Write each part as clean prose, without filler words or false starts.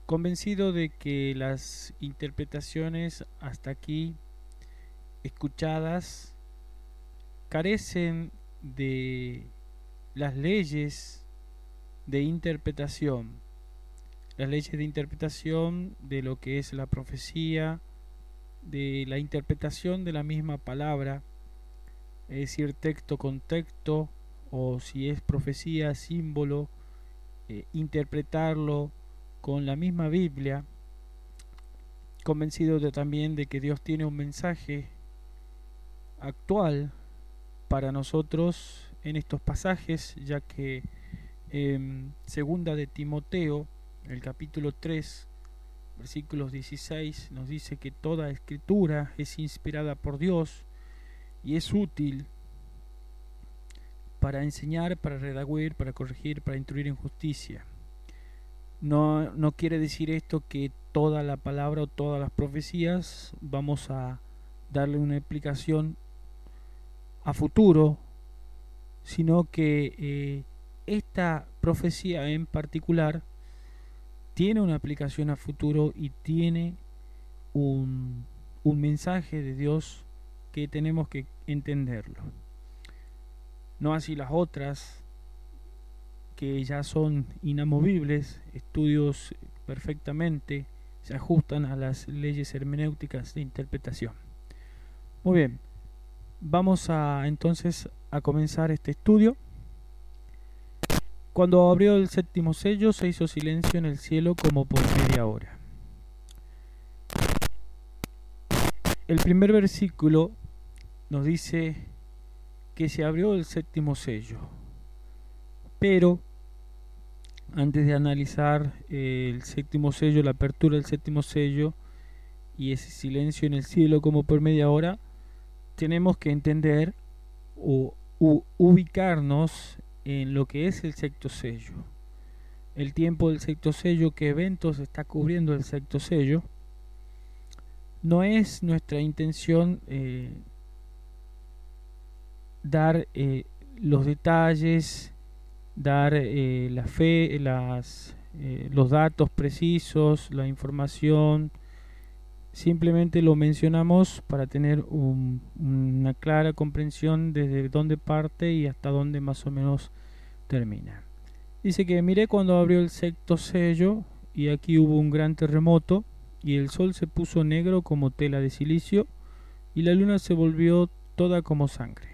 convencido de que las interpretaciones hasta aquí escuchadas carecen de las leyes de interpretación, las leyes de interpretación de lo que es la profecía, de la interpretación de la misma palabra, es decir, texto con texto, o si es profecía, símbolo, interpretarlo con la misma Biblia, convencido también de que Dios tiene un mensaje actual para nosotros en estos pasajes, ya que segunda de Timoteo, el capítulo 3, versículos 16, nos dice que toda escritura es inspirada por Dios y es útil para enseñar, para redarguir, para corregir, para instruir en justicia. No quiere decir esto que toda la palabra o todas las profecías vamos a darle una explicación a futuro, sino que esta profecía en particular tiene una aplicación a futuro y tiene un mensaje de Dios que tenemos que entenderlo. No así las otras, que ya son inamovibles, estudios perfectamente, se ajustan a las leyes hermenéuticas de interpretación. Muy bien, vamos entonces a comenzar este estudio. Cuando abrió el séptimo sello, se hizo silencio en el cielo como por media hora. El primer versículo nos dice que se abrió el séptimo sello, pero antes de analizar el séptimo sello, la apertura del séptimo sello y ese silencio en el cielo como por media hora, tenemos que entender o ubicarnos en lo que es el sexto sello, el tiempo del sexto sello, qué eventos está cubriendo el sexto sello. No es nuestra intención dar los detalles, dar la fe, los datos precisos, la información. Simplemente lo mencionamos para tener una clara comprensión desde dónde parte y hasta dónde más o menos termina. Dice que miré cuando abrió el sexto sello y aquí hubo un gran terremoto y el sol se puso negro como tela de silicio y la luna se volvió toda como sangre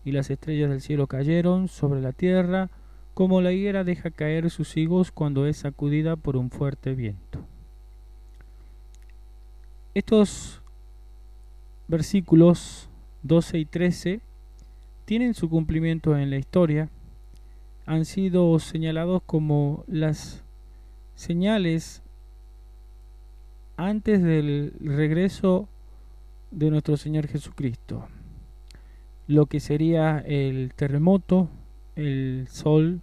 y las estrellas del cielo cayeron sobre la tierra como la higuera deja caer sus higos cuando es sacudida por un fuerte viento. Estos versículos 12 y 13 tienen su cumplimiento en la historia. Han sido señalados como las señales antes del regreso de nuestro Señor Jesucristo. Lo que sería el terremoto, el sol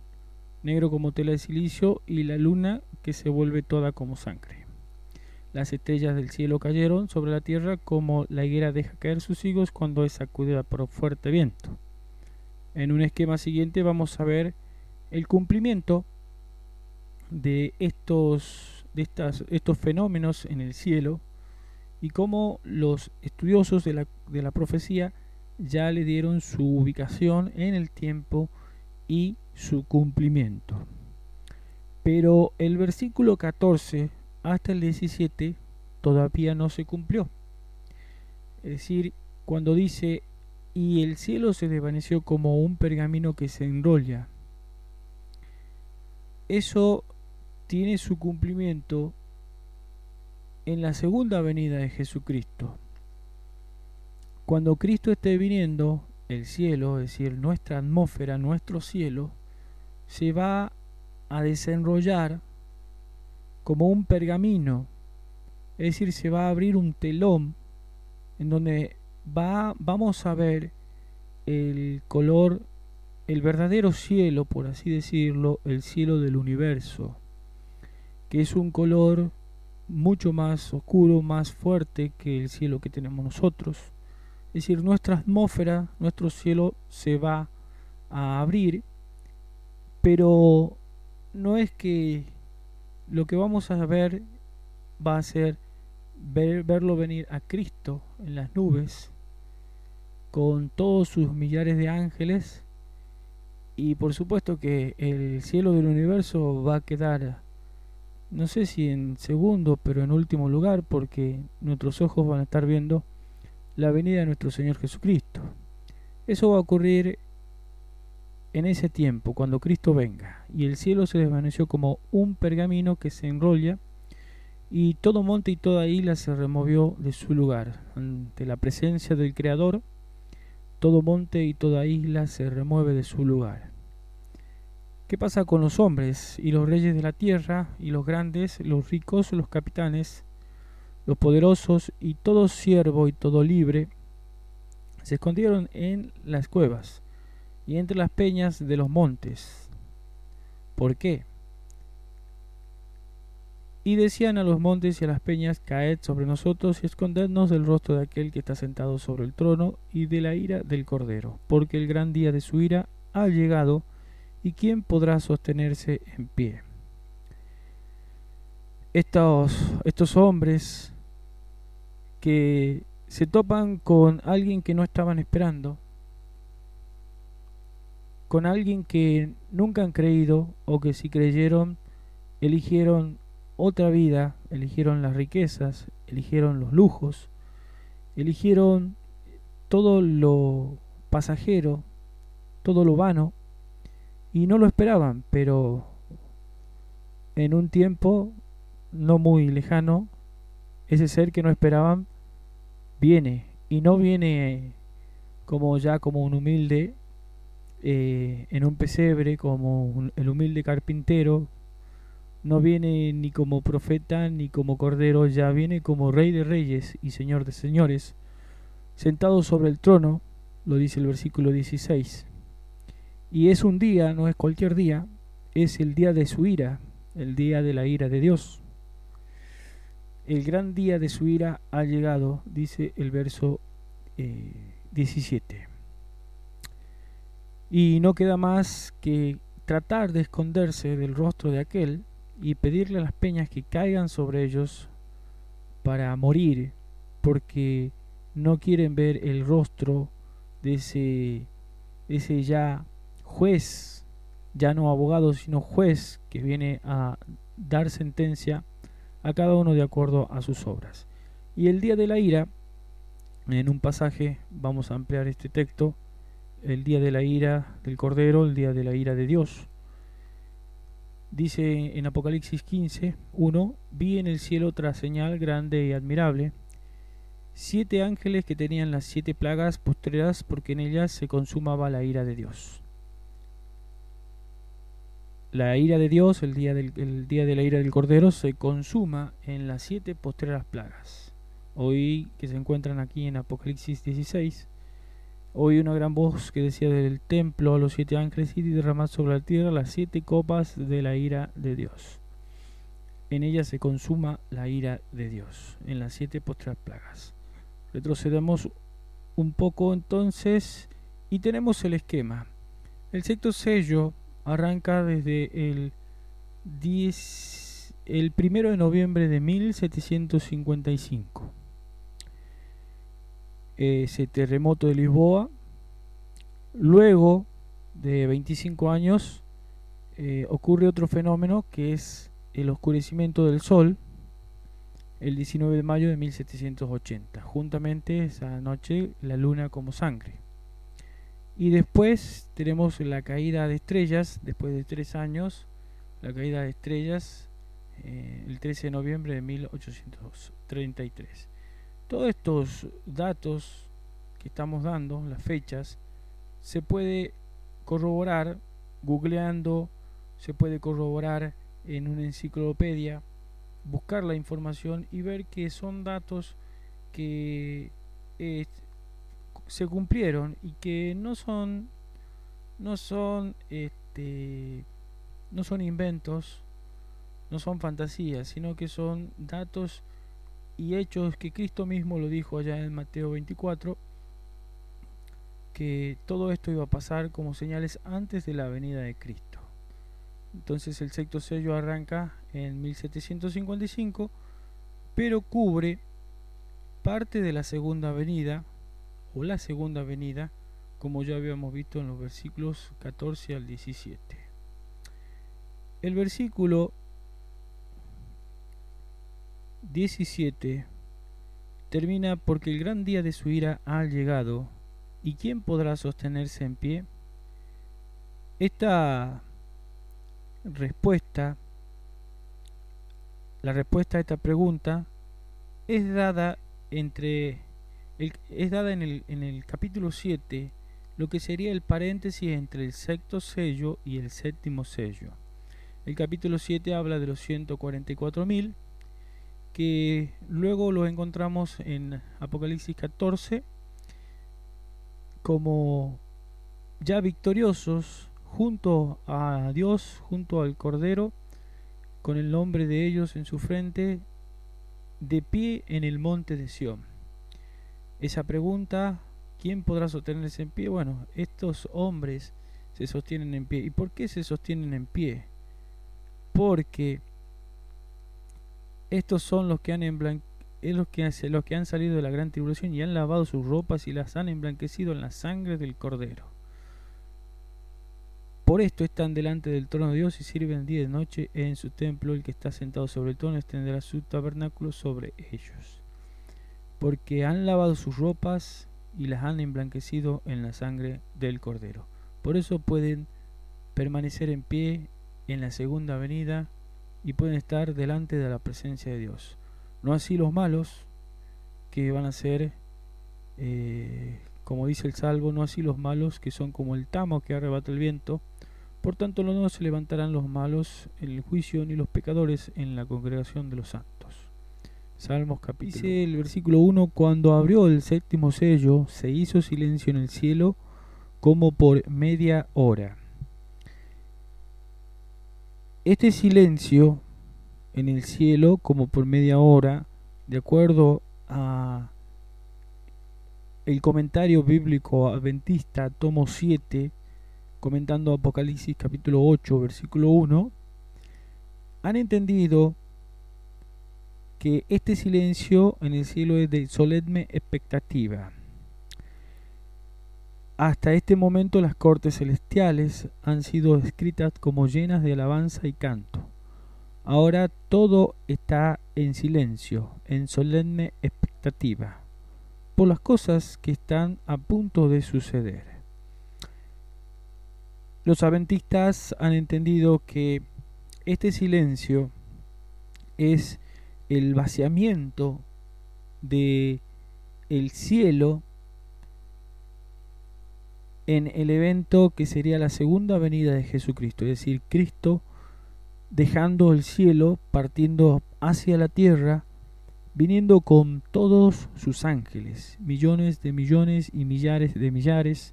negro como tela de silicio y la luna que se vuelve toda como sangre. Las estrellas del cielo cayeron sobre la tierra como la higuera deja caer sus higos cuando es sacudida por un fuerte viento. En un esquema siguiente vamos a ver el cumplimiento de estos fenómenos en el cielo y cómo los estudiosos de la profecía ya le dieron su ubicación en el tiempo y su cumplimiento. Pero el versículo 14 hasta el 17 todavía no se cumplió. Es decir, cuando dice, y el cielo se desvaneció como un pergamino que se enrolla, eso tiene su cumplimiento en la segunda venida de Jesucristo. Cuando Cristo esté viniendo, el cielo, es decir, nuestra atmósfera, nuestro cielo, se va a desenrollar como un pergamino, es decir, se va a abrir un telón en donde vamos a ver el color, el verdadero cielo, por así decirlo, el cielo del universo, que es un color mucho más oscuro, más fuerte que el cielo que tenemos nosotros. Es decir, nuestra atmósfera, nuestro cielo se va a abrir, pero no es que lo que vamos a ver va a ser verlo venir a Cristo en las nubes con todos sus millares de ángeles, y por supuesto que el cielo del universo va a quedar, no sé si en segundo, pero en último lugar, porque nuestros ojos van a estar viendo la venida de nuestro Señor Jesucristo. Eso va a ocurrir en ese tiempo, cuando Cristo venga, y el cielo se desvaneció como un pergamino que se enrolla, y todo monte y toda isla se removió de su lugar. Ante la presencia del Creador, todo monte y toda isla se remueve de su lugar. ¿Qué pasa con los hombres y los reyes de la tierra, y los grandes, los ricos, los capitanes, los poderosos, y todo siervo y todo libre? Se escondieron en las cuevas y entre las peñas de los montes. ¿Por qué? Y decían a los montes y a las peñas: caed sobre nosotros y escondednos del rostro de aquel que está sentado sobre el trono y de la ira del Cordero, porque el gran día de su ira ha llegado, y ¿quién podrá sostenerse en pie? Estos hombres que se topan con alguien que no estaban esperando, con alguien que nunca han creído, o que si creyeron, eligieron otra vida, eligieron las riquezas, eligieron los lujos, eligieron todo lo pasajero, todo lo vano, y no lo esperaban, pero en un tiempo no muy lejano, ese ser que no esperaban viene, y no viene como un humilde en un pesebre, como el humilde carpintero. No viene ni como profeta ni como cordero, ya viene como Rey de reyes y Señor de señores, sentado sobre el trono, lo dice el versículo 16. Y es un día, no es cualquier día, es el día de su ira, el día de la ira de Dios. El gran día de su ira ha llegado, dice el verso 17. Y no queda más que tratar de esconderse del rostro de aquel y pedirle a las peñas que caigan sobre ellos para morir, porque no quieren ver el rostro de ese ya juez, ya no abogado, sino juez, que viene a dar sentencia a cada uno de acuerdo a sus obras. Y el día de la ira, en un pasaje vamos a ampliar este texto: el día de la ira del Cordero, el día de la ira de Dios. Dice en Apocalipsis 15:1: vi en el cielo otra señal grande y admirable, 7 ángeles que tenían las 7 plagas postreras, porque en ellas se consumaba la ira de Dios. La ira de Dios, el día de la ira del Cordero, se consuma en las 7 postreras plagas. Hoy que se encuentran aquí en Apocalipsis 16, oí una gran voz que decía del templo a los 7 ángeles: y derramad sobre la tierra las 7 copas de la ira de Dios. En ella se consuma la ira de Dios, en las 7 postreras plagas. Retrocedemos un poco entonces y tenemos el esquema. El sexto sello arranca desde el 1 de noviembre de 1755. Ese terremoto de Lisboa. Luego de 25 años ocurre otro fenómeno, que es el oscurecimiento del sol, el 19 de mayo de 1780. Juntamente esa noche la luna como sangre. Y después tenemos la caída de estrellas, después de 3 años, la caída de estrellas, el 13 de noviembre de 1833. Todos estos datos que estamos dando, las fechas, se puede corroborar googleando, se puede corroborar en una enciclopedia, buscar la información y ver que son datos que se cumplieron y que no son inventos, no son fantasías, sino que son datos y hechos que Cristo mismo lo dijo allá en Mateo 24, que todo esto iba a pasar como señales antes de la venida de Cristo. Entonces el sexto sello arranca en 1755, pero cubre parte de la segunda venida, o la segunda venida, como ya habíamos visto en los versículos 14 al 17. El versículo 17 termina: porque el gran día de su ira ha llegado, ¿y quién podrá sostenerse en pie? Esta respuesta, la respuesta a esta pregunta es dada en el capítulo 7, lo que sería el paréntesis entre el sexto sello y el séptimo sello. El capítulo 7 habla de los 144.000, que luego los encontramos en Apocalipsis 14 como ya victoriosos junto a Dios, junto al Cordero, con el nombre de ellos en su frente, de pie en el monte de Sión. Esa pregunta, ¿quién podrá sostenerse en pie? Bueno, estos hombres se sostienen en pie. ¿Y por qué se sostienen en pie? Porque estos son los que los que han salido de la gran tribulación y han lavado sus ropas y las han emblanquecido en la sangre del Cordero. Por esto están delante del trono de Dios y sirven día y noche en su templo. El que está sentado sobre el trono extenderá su tabernáculo sobre ellos, porque han lavado sus ropas y las han emblanquecido en la sangre del Cordero. Por eso pueden permanecer en pie en la segunda venida y pueden estar delante de la presencia de Dios. No así los malos, que van a ser, como dice el Salmo, no así los malos, que son como el tamo que arrebata el viento. Por tanto, no se levantarán los malos en el juicio, ni los pecadores en la congregación de los santos. Salmos capítulo. Dice el versículo 1: cuando abrió el séptimo sello, se hizo silencio en el cielo como por media hora. Este silencio en el cielo como por media hora, de acuerdo a el comentario bíblico adventista, tomo 7, comentando Apocalipsis capítulo 8, versículo 1, han entendido que este silencio en el cielo es de solemne expectativa. Hasta este momento las cortes celestiales han sido descritas como llenas de alabanza y canto. Ahora todo está en silencio, en solemne expectativa, por las cosas que están a punto de suceder. Los adventistas han entendido que este silencio es el vaciamiento de el cielo en el evento que sería la segunda venida de Jesucristo, es decir, Cristo dejando el cielo, partiendo hacia la tierra, viniendo con todos sus ángeles, millones de millones y millares de millares,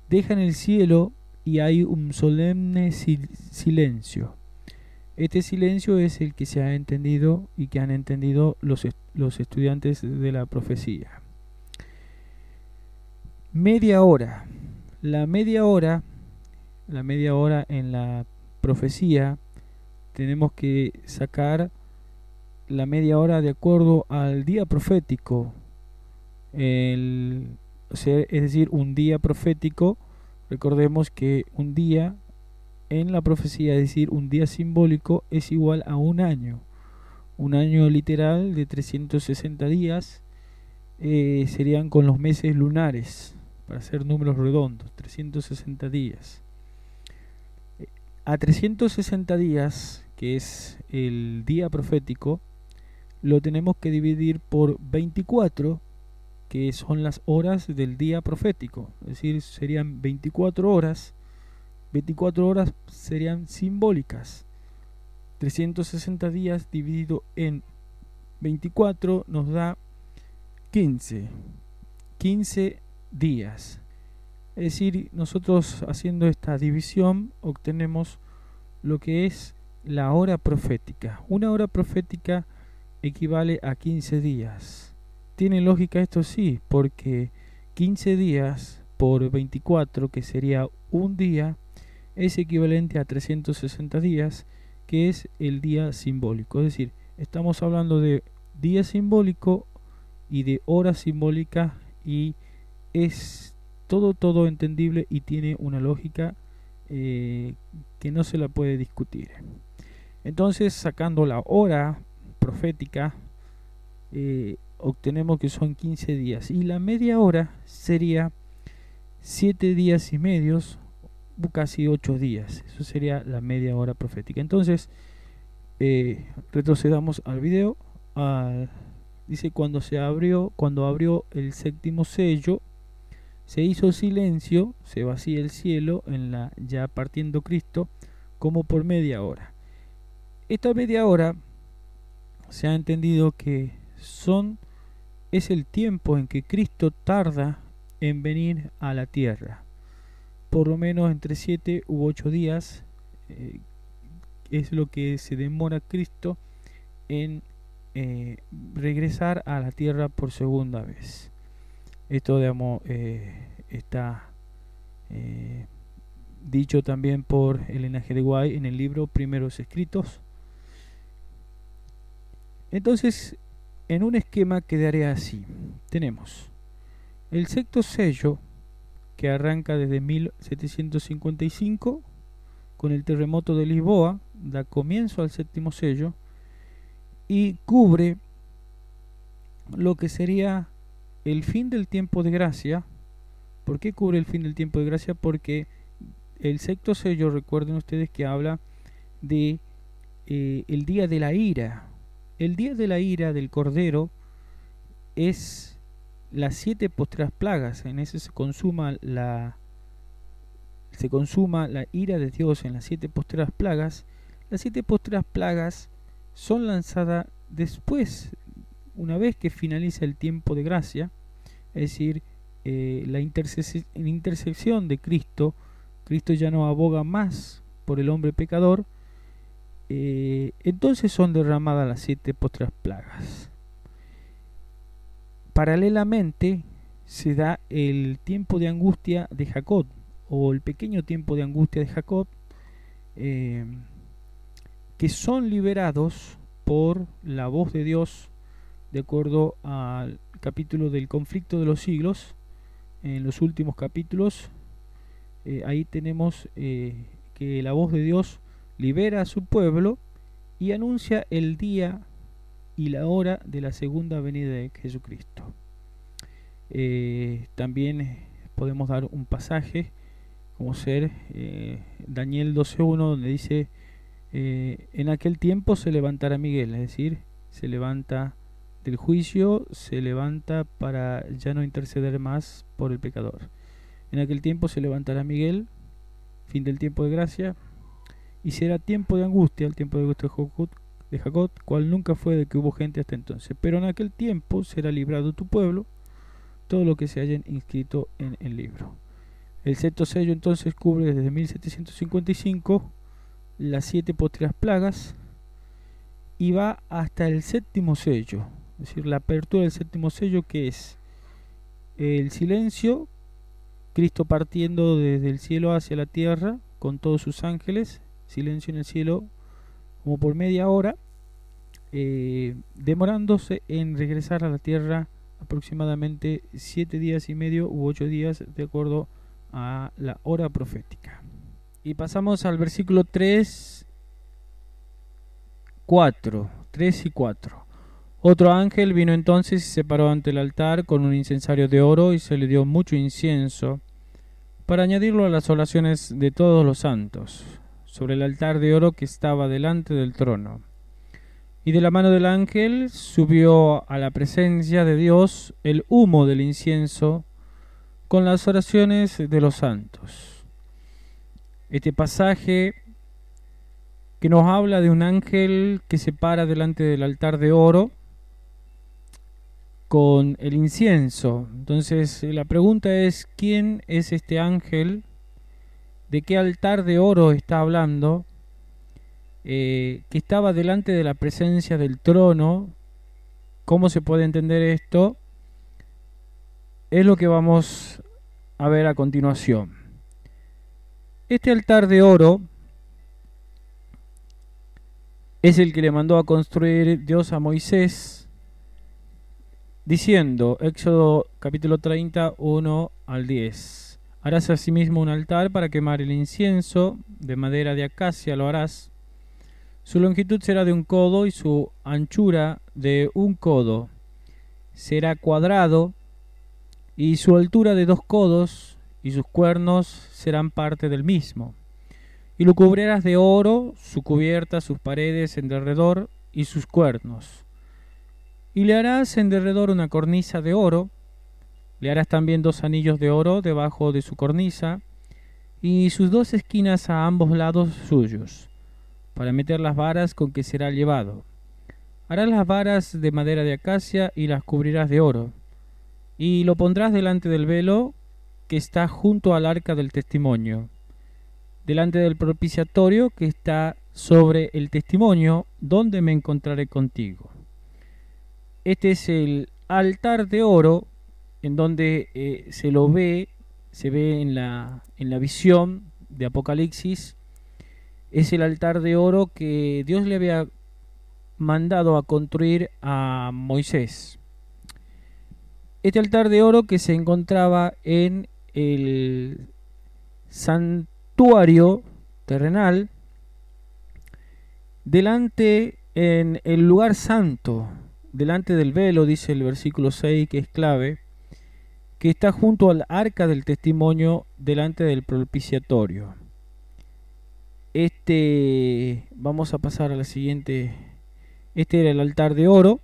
dejan el cielo y hay un solemne silencio. Este silencio es el que se ha entendido y que han entendido los estudiantes de la profecía. Media hora. La media hora en la profecía, tenemos que sacar la media hora de acuerdo al día profético. Es decir, un día profético, recordemos que un día en la profecía, es decir, un día simbólico, es igual a un año. Un año literal de 360 días serían con los meses lunares, para hacer números redondos, 360 días. A 360 días, que es el día profético, lo tenemos que dividir por 24, que son las horas del día profético. Es decir, serían 24 horas. 24 horas serían simbólicas. 360 días dividido en 24 nos da 15 días. Es decir, nosotros haciendo esta división obtenemos lo que es la hora profética. Una hora profética equivale a 15 días. ¿Tiene lógica esto? Sí, porque 15 días por 24, que sería un día, es equivalente a 360 días, que es el día simbólico. Es decir, estamos hablando de día simbólico y de hora simbólica, y es todo entendible y tiene una lógica que no se la puede discutir. Entonces, sacando la hora profética, obtenemos que son 15 días, y la media hora sería 7 días y medios, casi 8 días. Eso sería la media hora profética. Entonces, retrocedamos al video. Dice: cuando abrió el séptimo sello, se hizo silencio, se vacía el cielo ya partiendo Cristo, como por media hora. Esta media hora se ha entendido que es el tiempo en que Cristo tarda en venir a la tierra. Por lo menos entre 7 u 8 días es lo que se demora Cristo en regresar a la tierra por segunda vez. Esto, digamos, está dicho también por Elena G. de White en el libro Primeros Escritos. Entonces, en un esquema quedaría así. Tenemos el sexto sello, que arranca desde 1755 con el terremoto de Lisboa, da comienzo al séptimo sello y cubre lo que sería el fin del tiempo de gracia. ¿Por qué cubre el fin del tiempo de gracia? Porque el sexto sello, recuerden ustedes que habla de el día de la ira. El día de la ira del Cordero es las 7 postreras plagas. En ese se consuma la ira de Dios en las 7 postreras plagas. Las 7 postreras plagas son lanzadas después, una vez que finaliza el tiempo de gracia, es decir, la intersección de Cristo. Cristo ya no aboga más por el hombre pecador. Entonces son derramadas las 7 postreras plagas. Paralelamente se da el tiempo de angustia de Jacob, o el pequeño tiempo de angustia de Jacob, que son liberados por la voz de Dios, de acuerdo al capítulo del conflicto de los siglos. En los últimos capítulos, ahí tenemos que la voz de Dios libera a su pueblo y anuncia el día y la hora de la segunda venida de Jesucristo. También podemos dar un pasaje como ser Daniel 12:1, donde dice: en aquel tiempo se levantará Miguel, es decir, se levanta del juicio, se levanta para ya no interceder más por el pecador. En aquel tiempo se levantará Miguel, fin del tiempo de gracia, y será tiempo de angustia, el tiempo de angustia de Jacob, cual nunca fue de que hubo gente hasta entonces. Pero en aquel tiempo será librado tu pueblo, todo lo que se hayan inscrito en el libro. El sexto sello entonces cubre desde 1755 las 7 postreras plagas y va hasta el séptimo sello, es decir, la apertura del séptimo sello, que es el silencio, Cristo partiendo desde el cielo hacia la tierra con todos sus ángeles, silencio en el cielo como por media hora, demorándose en regresar a la tierra aproximadamente 7 días y medio u 8 días, de acuerdo a la hora profética. Y pasamos al versículo 3 y 4. Otro ángel vino entonces y se paró ante el altar con un incensario de oro, y se le dio mucho incienso para añadirlo a las oraciones de todos los santos, sobre el altar de oro que estaba delante del trono. Y de la mano del ángel subió a la presencia de Dios el humo del incienso con las oraciones de los santos. Este pasaje, que nos habla de un ángel que se para delante del altar de oro con el incienso. Entonces la pregunta es: ¿quién es este ángel? ¿De qué altar de oro está hablando? Que estaba delante de la presencia del trono. ¿Cómo se puede entender esto? Es lo que vamos a ver a continuación. Este altar de oro es el que le mandó a construir Dios a Moisés, diciendo, Éxodo capítulo 30, 1 al 10. Harás asimismo un altar para quemar el incienso, de madera de acacia lo harás. Su longitud será de 1 codo y su anchura de 1 codo. Será cuadrado y su altura de 2 codos y sus cuernos serán parte del mismo. Y lo cubrirás de oro, su cubierta, sus paredes en derredor y sus cuernos. Y le harás en derredor una cornisa de oro. Le harás también 2 anillos de oro debajo de su cornisa y sus 2 esquinas a ambos lados suyos, para meter las varas con que será llevado. Harás las varas de madera de acacia y las cubrirás de oro. Y lo pondrás delante del velo que está junto al arca del testimonio, delante del propiciatorio que está sobre el testimonio, donde me encontraré contigo. Este es el altar de oro, en donde se ve en la visión de Apocalipsis. Es el altar de oro que Dios le había mandado a construir a Moisés. Este altar de oro que se encontraba en el santuario terrenal, delante en el lugar santo, delante del velo, dice el versículo 6, que es clave, que está junto al arca del testimonio, delante del propiciatorio. Vamos a pasar a la siguiente. Este era el altar de oro,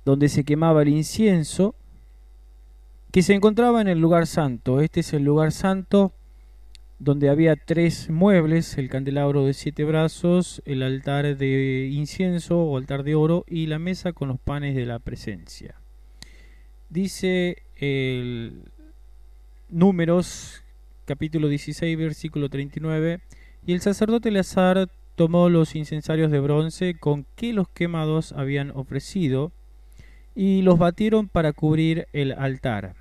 donde se quemaba el incienso, que se encontraba en el lugar santo. Este es el lugar santo, donde había 3 muebles: el candelabro de 7 brazos, el altar de incienso o altar de oro y la mesa con los panes de la presencia. Dice el Números capítulo 16 versículo 39: y el sacerdote Eleazar tomó los incensarios de bronce con que los quemados habían ofrecido y los batieron para cubrir el altar.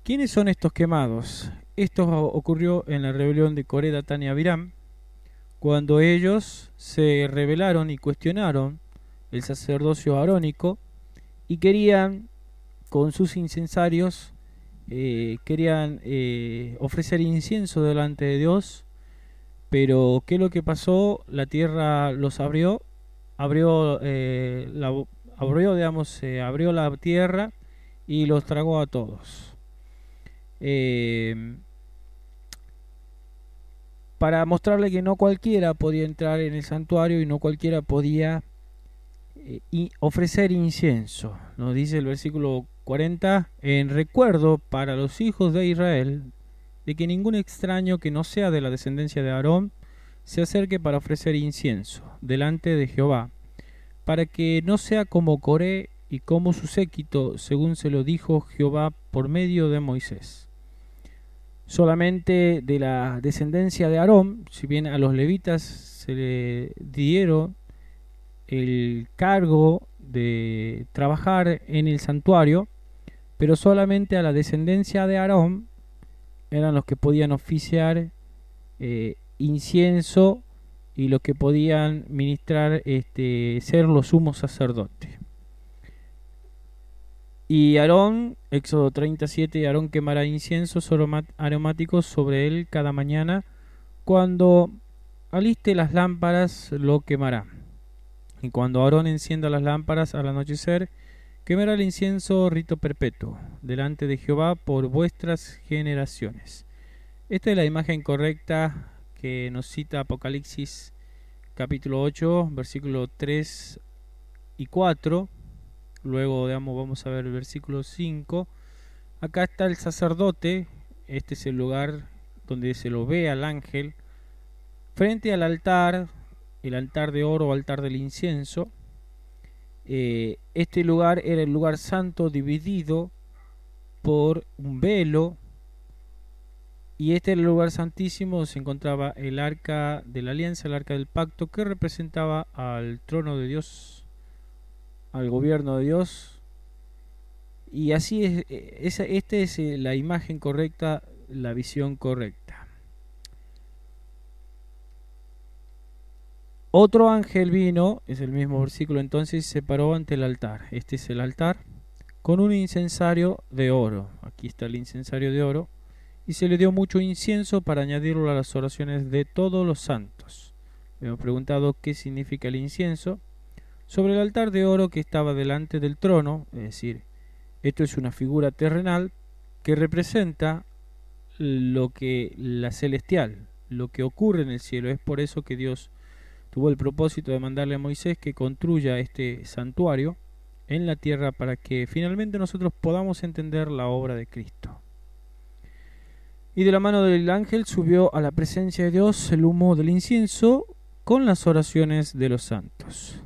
¿Quiénes son estos quemados? Esto ocurrió en la rebelión de Coré, Datán y Abiram, cuando ellos se rebelaron y cuestionaron el sacerdocio arónico y querían, con sus incensarios, ofrecer incienso delante de Dios. Pero ¿qué es lo que pasó? La tierra los abrió la tierra y los tragó a todos. Para mostrarle que no cualquiera podía entrar en el santuario y no cualquiera podía ofrecer incienso. Nos dice el versículo 40: en recuerdo para los hijos de Israel de que ningún extraño que no sea de la descendencia de Aarón se acerque para ofrecer incienso delante de Jehová, para que no sea como Coré y como su séquito, según se lo dijo Jehová por medio de Moisés. Solamente de la descendencia de Aarón, si bien a los levitas se le dieron el cargo de trabajar en el santuario, pero solamente a la descendencia de Aarón eran los que podían oficiar incienso y los que podían ministrar, ser los sumos sacerdotes. Y Aarón, Éxodo 37, Aarón quemará inciensos aromáticos sobre él cada mañana. Cuando aliste las lámparas, lo quemará. Y cuando Aarón encienda las lámparas al anochecer, quemará el incienso rito perpetuo, delante de Jehová por vuestras generaciones. Esta es la imagen correcta que nos cita Apocalipsis capítulo 8, versículos 3 y 4. Luego, vamos a ver el versículo 5. Acá está el sacerdote. Este es el lugar donde se lo ve al ángel frente al altar, el altar de oro o altar del incienso. Este lugar era el lugar santo dividido por un velo, y este era el lugar santísimo donde se encontraba el arca de la alianza, el arca del pacto, que representaba al trono de Dios, al gobierno de Dios. Y así esta es la imagen correcta, la visión correcta. Otro ángel vino, es el mismo versículo entonces, y se paró ante el altar. Este es el altar, con un incensario de oro. Aquí está el incensario de oro. Y se le dio mucho incienso para añadirlo a las oraciones de todos los santos. Hemos preguntado qué significa el incienso. Sobre el altar de oro que estaba delante del trono, es decir, esto es una figura terrenal que representa la celestial, lo que ocurre en el cielo. Es por eso que Dios tuvo el propósito de mandarle a Moisés que construya este santuario en la tierra para que finalmente nosotros podamos entender la obra de Cristo. Y de la mano del ángel subió a la presencia de Dios el humo del incienso con las oraciones de los santos.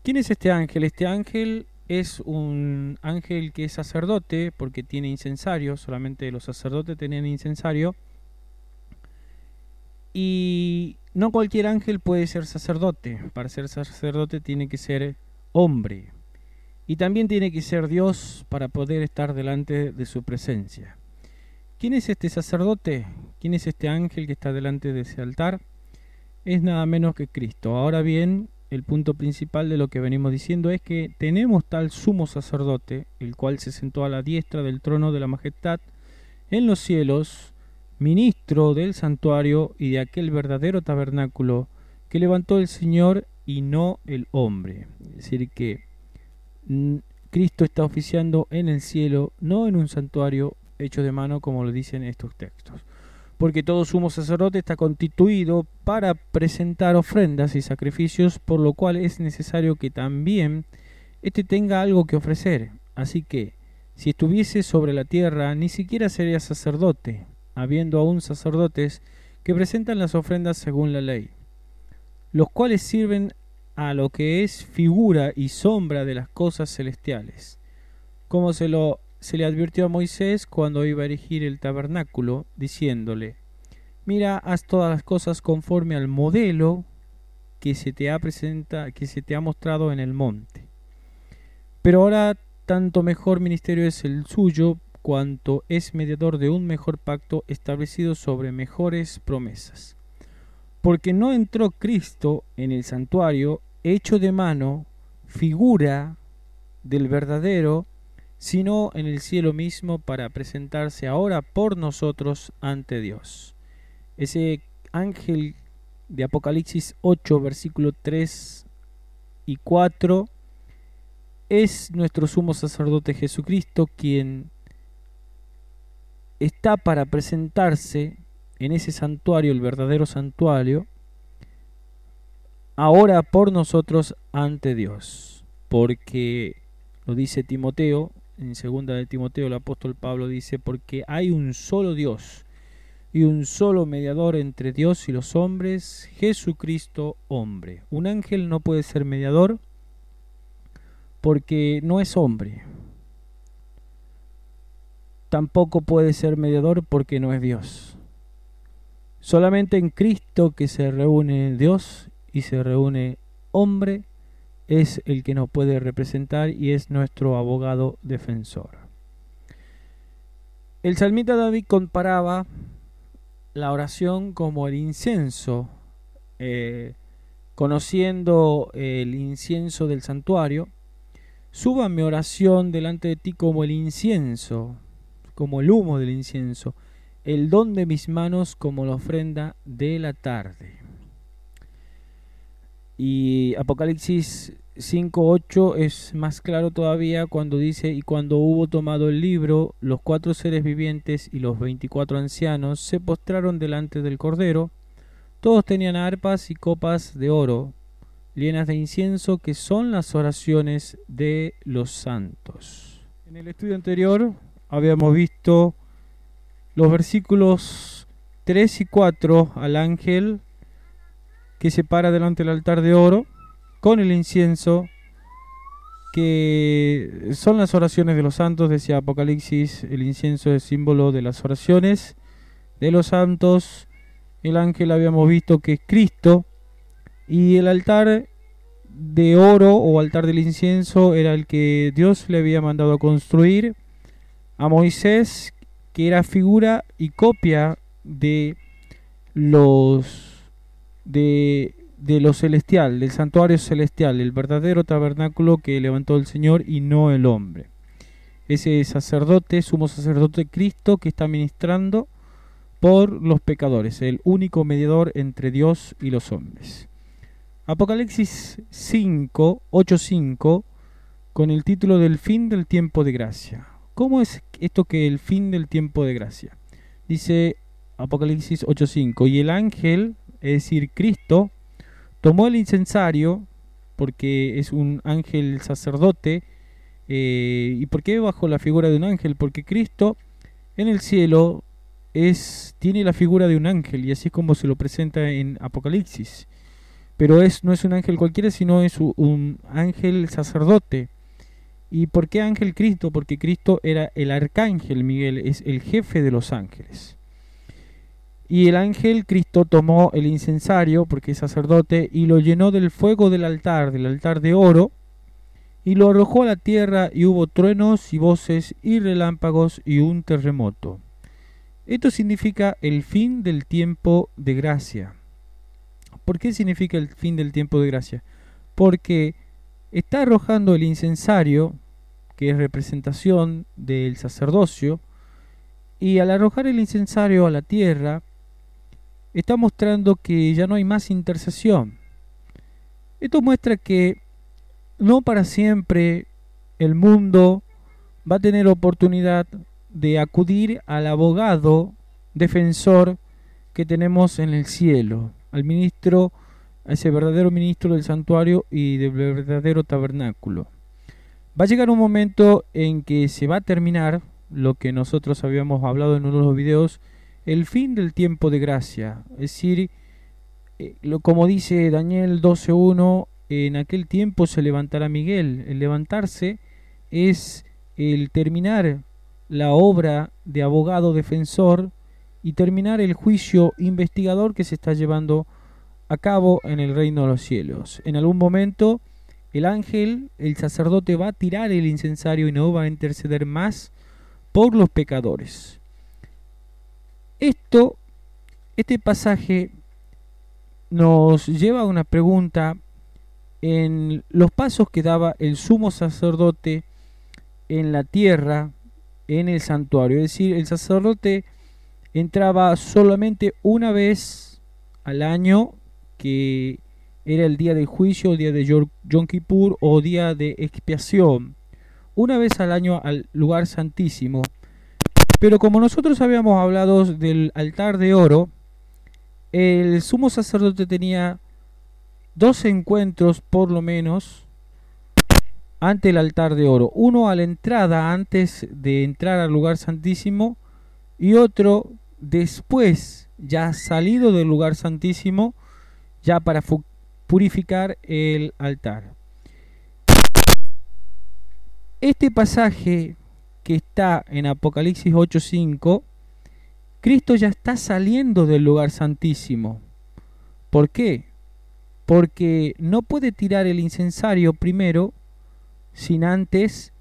¿Quién es este ángel? Este ángel es un ángel que es sacerdote porque tiene incensario, solamente los sacerdotes tenían incensario. Y no cualquier ángel puede ser sacerdote. Para ser sacerdote tiene que ser hombre. Y también tiene que ser Dios para poder estar delante de su presencia. ¿Quién es este sacerdote? ¿Quién es este ángel que está delante de ese altar? Es nada menos que Cristo. Ahora bien, el punto principal de lo que venimos diciendo es que tenemos tal sumo sacerdote, el cual se sentó a la diestra del trono de la majestad en los cielos, ministro del santuario y de aquel verdadero tabernáculo que levantó el Señor y no el hombre. Es decir, que Cristo está oficiando en el cielo, no en un santuario hecho de mano, como lo dicen estos textos. Porque todo sumo sacerdote está constituido para presentar ofrendas y sacrificios, por lo cual es necesario que también éste tenga algo que ofrecer. Así que, si estuviese sobre la tierra, ni siquiera sería sacerdote, habiendo aún sacerdotes que presentan las ofrendas según la ley, los cuales sirven a lo que es figura y sombra de las cosas celestiales, como se le advirtió a Moisés cuando iba a erigir el tabernáculo, diciéndole: mira, haz todas las cosas conforme al modelo que se te ha mostrado en el monte. Pero ahora tanto mejor ministerio es el suyo, cuanto es mediador de un mejor pacto establecido sobre mejores promesas. Porque no entró Cristo en el santuario hecho de mano, figura del verdadero, sino en el cielo mismo, para presentarse ahora por nosotros ante Dios. Ese ángel de Apocalipsis 8, versículo 3 y 4, es nuestro sumo sacerdote Jesucristo, quien está para presentarse en ese santuario, el verdadero santuario, ahora por nosotros ante Dios. Porque lo dice Timoteo, en 2 de Timoteo el apóstol Pablo dice: porque hay un solo Dios y un solo mediador entre Dios y los hombres, Jesucristo hombre. Un ángel no puede ser mediador porque no es hombre. Tampoco puede ser mediador porque no es Dios. Solamente en Cristo, que se reúne Dios y se reúne hombre, es el que nos puede representar y es nuestro abogado defensor. El salmista David comparaba la oración como el incienso, conociendo el incienso del santuario. Suba mi oración delante de ti como el incienso, como el humo del incienso, el don de mis manos como la ofrenda de la tarde. Y Apocalipsis 5:8 es más claro todavía cuando dice: y cuando hubo tomado el libro, los 4 seres vivientes y los 24 ancianos se postraron delante del Cordero. Todos tenían arpas y copas de oro, llenas de incienso, que son las oraciones de los santos. En el estudio anterior habíamos visto los versículos 3 y 4 al ángel que se para delante del altar de oro con el incienso, que son las oraciones de los santos. Decía Apocalipsis: el incienso es símbolo de las oraciones de los santos. El ángel habíamos visto que es Cristo, y el altar de oro o altar del incienso era el que Dios le había mandado a construir a Moisés, que era figura y copia de de lo celestial, del santuario celestial, el verdadero tabernáculo que levantó el Señor y no el hombre. Ese sacerdote, sumo sacerdote Cristo, que está ministrando por los pecadores, el único mediador entre Dios y los hombres. Apocalipsis 8:5, con el título del fin del tiempo de gracia. ¿Cómo es esto que el fin del tiempo de gracia? Dice Apocalipsis 8:5, y el ángel, es decir, Cristo, tomó el incensario, porque es un ángel sacerdote. ¿Y por qué bajo la figura de un ángel? Porque Cristo en el cielo tiene la figura de un ángel, y así es como se lo presenta en Apocalipsis. Pero no es un ángel cualquiera, sino es un ángel sacerdote. ¿Y por qué ángel Cristo? Porque Cristo era el arcángel Miguel, es el jefe de los ángeles. Y el ángel Cristo tomó el incensario, porque es sacerdote, y lo llenó del fuego del altar de oro, y lo arrojó a la tierra, y hubo truenos y voces y relámpagos y un terremoto. Esto significa el fin del tiempo de gracia. ¿Por qué significa el fin del tiempo de gracia? Porque está arrojando el incensario, que es representación del sacerdocio, y al arrojar el incensario a la tierra, está mostrando que ya no hay más intercesión. Esto muestra que no para siempre el mundo va a tener oportunidad de acudir al abogado defensor que tenemos en el cielo, al ministro, a ese verdadero ministro del santuario y del verdadero tabernáculo. Va a llegar un momento en que se va a terminar lo que nosotros habíamos hablado en uno de los videos, el fin del tiempo de gracia. Es decir, como dice Daniel 12:1, en aquel tiempo se levantará Miguel. El levantarse es el terminar la obra de abogado defensor y terminar el juicio investigador que se está llevando a cabo en el reino de los cielos. En algún momento el ángel, el sacerdote, va a tirar el incensario y no va a interceder más por los pecadores. Este pasaje nos lleva a una pregunta en los pasos que daba el sumo sacerdote en la tierra, en el santuario. Es decir, el sacerdote entraba solamente una vez al año, que era el día del juicio, el día de Yom Kippur o día de expiación, una vez al año al lugar santísimo. Pero como nosotros habíamos hablado del altar de oro, el sumo sacerdote tenía 2 encuentros por lo menos ante el altar de oro. Uno a la entrada, antes de entrar al lugar santísimo, y otro después, ya salido del lugar santísimo, ya para purificar el altar. Este pasaje que está en Apocalipsis 8:5, Cristo ya está saliendo del lugar santísimo. ¿Por qué? Porque no puede tirar el incensario primero sin antes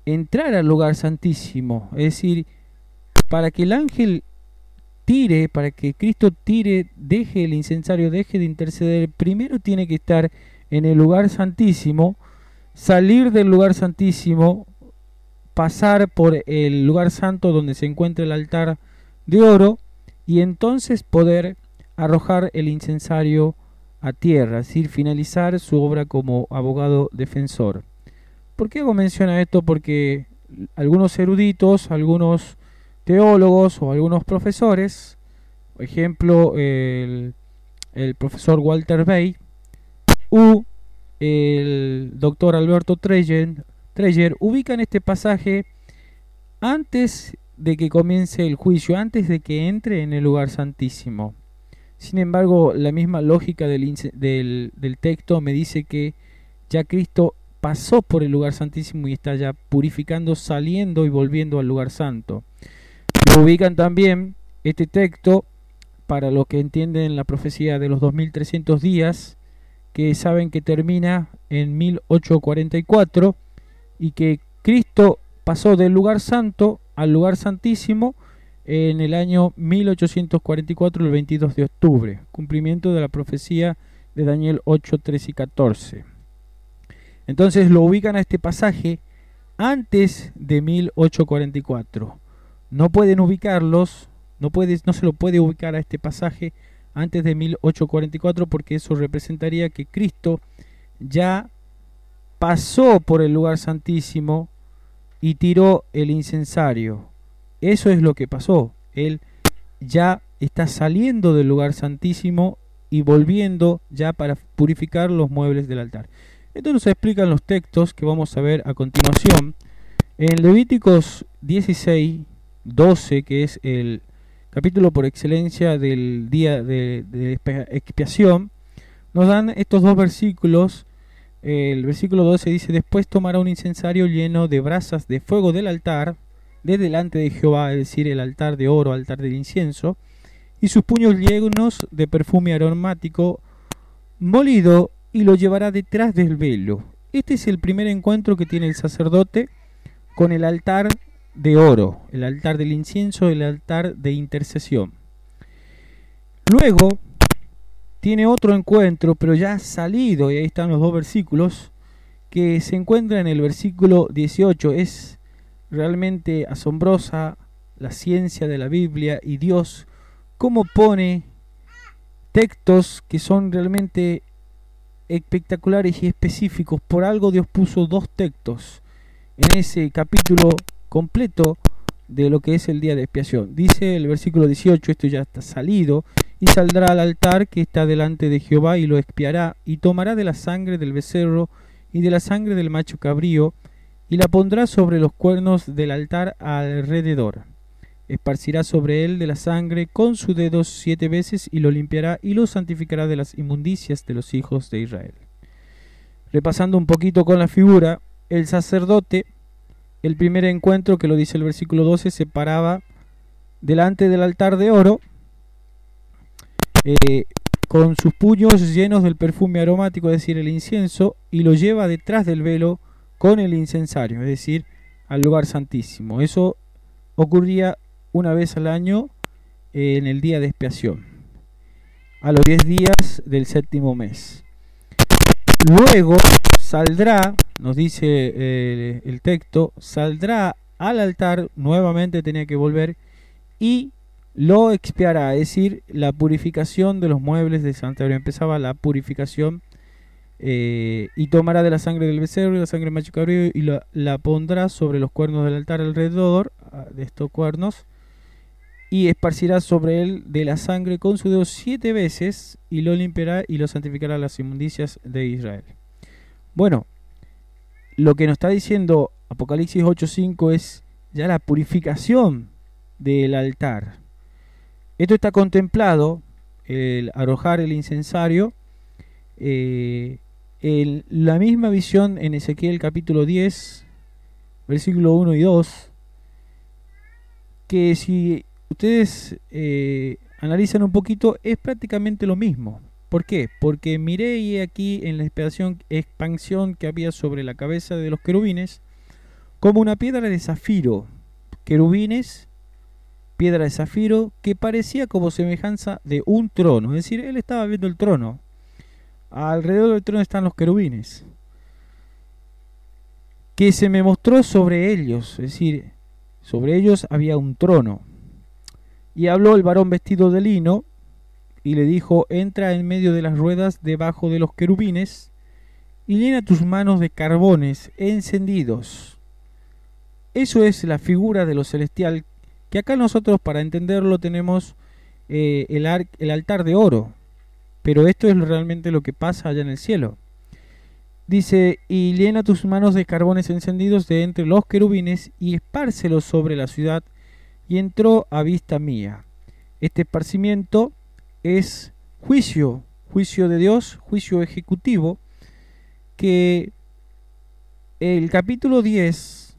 entrar al lugar santísimo. Es decir, para que el ángel tire, para que Cristo tire, deje el incensario, deje de interceder, primero tiene que estar en el lugar santísimo, salir del lugar santísimo, pasar por el lugar santo donde se encuentra el altar de oro, y entonces poder arrojar el incensario a tierra, es decir, finalizar su obra como abogado defensor. ¿Por qué hago mención a esto? Porque algunos eruditos, algunos teólogos o algunos profesores, por ejemplo el profesor Walter Bay u el doctor Alberto Treyer, ubican este pasaje antes de que comience el juicio, antes de que entre en el lugar santísimo. Sin embargo, la misma lógica del texto me dice que ya Cristo pasó por el lugar santísimo y está ya purificando, saliendo y volviendo al lugar santo. Lo ubican también este texto para los que entienden la profecía de los 2300 días, que saben que termina en 1844 y que Cristo pasó del lugar santo al lugar santísimo en el año 1844, el 22 de octubre, cumplimiento de la profecía de Daniel 8, 13 y 14. Entonces lo ubican a este pasaje antes de 1844. No pueden ubicarlos, no se lo puede ubicar a este pasaje antes de 1844, porque eso representaría que Cristo ya pasó por el lugar santísimo y tiró el incensario. Eso es lo que pasó. Él ya está saliendo del lugar santísimo y volviendo ya para purificar los muebles del altar. Entonces se explican los textos que vamos a ver a continuación. En Levíticos 16, 12, que es el capítulo por excelencia del día de expiación, nos dan estos dos versículos. El versículo 12 dice: después tomará un incensario lleno de brasas de fuego del altar, de delante de Jehová, es decir, el altar de oro, altar del incienso, y sus puños llenos de perfume aromático molido, y lo llevará detrás del velo. Este es el primer encuentro que tiene el sacerdote con el altar de oro, el altar del incienso, el altar de intercesión. Luego tiene otro encuentro, pero ya salido, y ahí están los dos versículos, que se encuentra en el versículo 18. Es realmente asombrosa la ciencia de la Biblia y Dios cómo pone textos que son realmente espectaculares y específicos. Por algo Dios puso dos textos en ese capítulo completo de lo que es el día de expiación. Dice el versículo 18, esto ya está salido: y saldrá al altar que está delante de Jehová y lo expiará, y tomará de la sangre del becerro y de la sangre del macho cabrío, y la pondrá sobre los cuernos del altar alrededor. Esparcirá sobre él de la sangre con sus dedos 7 veces, y lo limpiará y lo santificará de las inmundicias de los hijos de Israel. Repasando un poquito con la figura, el sacerdote, el primer encuentro, que lo dice el versículo 12, se paraba delante del altar de oro, con sus puños llenos del perfume aromático, es decir, el incienso, y lo lleva detrás del velo con el incensario, es decir, al lugar santísimo. Eso ocurría una vez al año, en el día de expiación, a los 10 días del séptimo mes. Luego saldrá, nos dice el texto, saldrá al altar, nuevamente tenía que volver, y lo expiará, es decir, la purificación de los muebles del santuario. Empezaba la purificación, y tomará de la sangre del becerro y la sangre del macho cabrío, y la pondrá sobre los cuernos del altar alrededor de estos cuernos, y esparcirá sobre él de la sangre con su dedo 7 veces, y lo limpiará y lo santificará las inmundicias de Israel. Bueno, lo que nos está diciendo Apocalipsis 8:5 es ya la purificación del altar. Esto está contemplado, el arrojar el incensario, la misma visión en Ezequiel capítulo 10, versículo 1 y 2, que si ustedes analizan un poquito, es prácticamente lo mismo. ¿Por qué? Porque miré y aquí en la expansión que había sobre la cabeza de los querubines, como una piedra de zafiro, querubines, piedra de zafiro, que parecía como semejanza de un trono. Es decir, él estaba viendo el trono. Alrededor del trono están los querubines, que se me mostró sobre ellos, es decir, sobre ellos había un trono. Y habló el varón vestido de lino, y le dijo: entra en medio de las ruedas debajo de los querubines, y llena tus manos de carbones encendidos. Eso es la figura de lo celestial, que acá nosotros, para entenderlo, tenemos el altar de oro, pero esto es realmente lo que pasa allá en el cielo. Dice: y llena tus manos de carbones encendidos de entre los querubines, y espárcelos sobre la ciudad, y entró a vista mía. Este esparcimiento es juicio de Dios, juicio ejecutivo, que el capítulo 10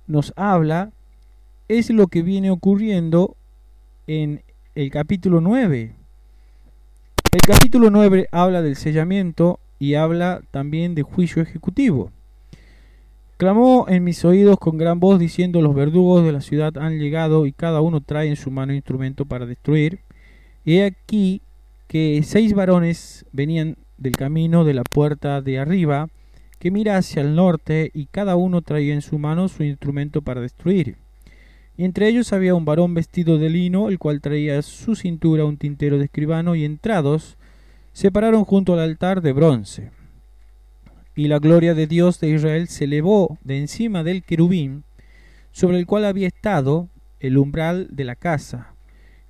nos habla, es lo que viene ocurriendo en el capítulo 9. El capítulo 9 habla del sellamiento y habla también de juicio ejecutivo. Clamó en mis oídos con gran voz, diciendo: los verdugos de la ciudad han llegado, y cada uno trae en su mano instrumento para destruir. He aquí que 6 varones venían del camino de la puerta de arriba, que mira hacia el norte, y cada uno traía en su mano su instrumento para destruir. Y entre ellos había un varón vestido de lino, el cual traía a su cintura un tintero de escribano, y entrados se pararon junto al altar de bronce. Y la gloria de Dios de Israel se elevó de encima del querubín, sobre el cual había estado el umbral de la casa.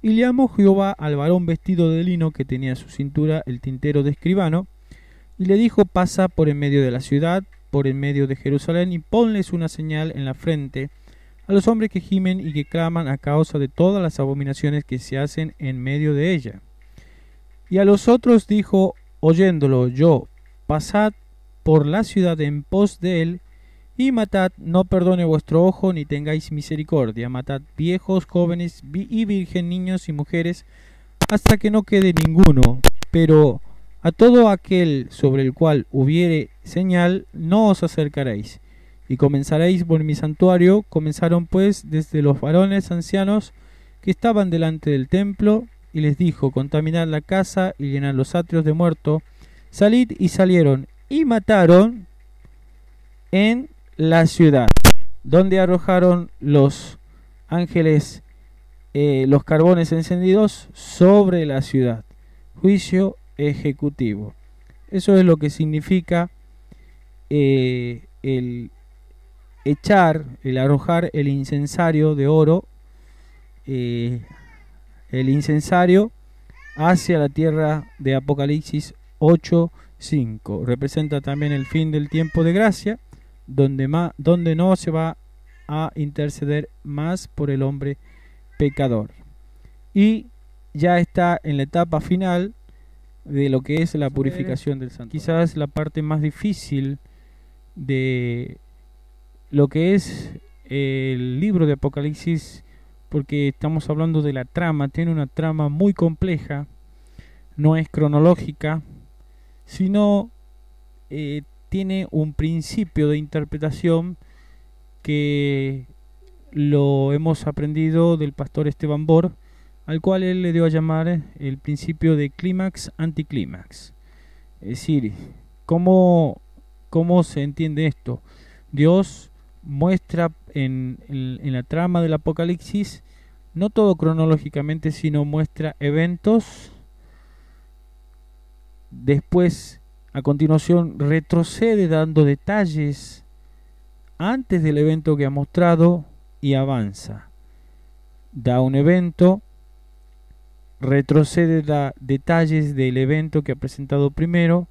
Y llamó Jehová al varón vestido de lino, que tenía en su cintura el tintero de escribano, y le dijo: pasa por en medio de la ciudad, por en medio de Jerusalén, y ponles una señal en la frente a los hombres que gimen y que claman a causa de todas las abominaciones que se hacen en medio de ella. Y a los otros dijo, oyéndolo yo: pasad por la ciudad en pos de él, y matad, no perdone vuestro ojo, ni tengáis misericordia. Matad viejos, jóvenes y virgen, niños y mujeres, hasta que no quede ninguno. Pero a todo aquel sobre el cual hubiere señal, no os acercaréis. Y comenzaréis por mi santuario. Comenzaron pues desde los varones ancianos que estaban delante del templo, y les dijo: contaminad la casa y llenad los atrios de muerto. Salid, y salieron, y mataron en la ciudad, donde arrojaron los ángeles los carbones encendidos sobre la ciudad. Juicio ejecutivo. Eso es lo que significa el echar, el arrojar el incensario de oro, el incensario hacia la tierra de Apocalipsis 8:5. Representa también el fin del tiempo de gracia, donde no se va a interceder más por el hombre pecador. Y ya está en la etapa final de lo que es la purificación del santuario. Quizás la parte más difícil de lo que es el libro de Apocalipsis, porque estamos hablando de la trama. Tiene una trama muy compleja, no es cronológica, sino tiene un principio de interpretación que lo hemos aprendido del pastor Esteban Bor, al cual él le dio a llamar el principio de clímax anticlímax. Es decir, ¿cómo se entiende esto? Dios muestra en la trama del Apocalipsis, no todo cronológicamente, sino muestra eventos. Después, a continuación, retrocede dando detalles antes del evento que ha mostrado y avanza. Da un evento, retrocede, da detalles del evento que ha presentado primero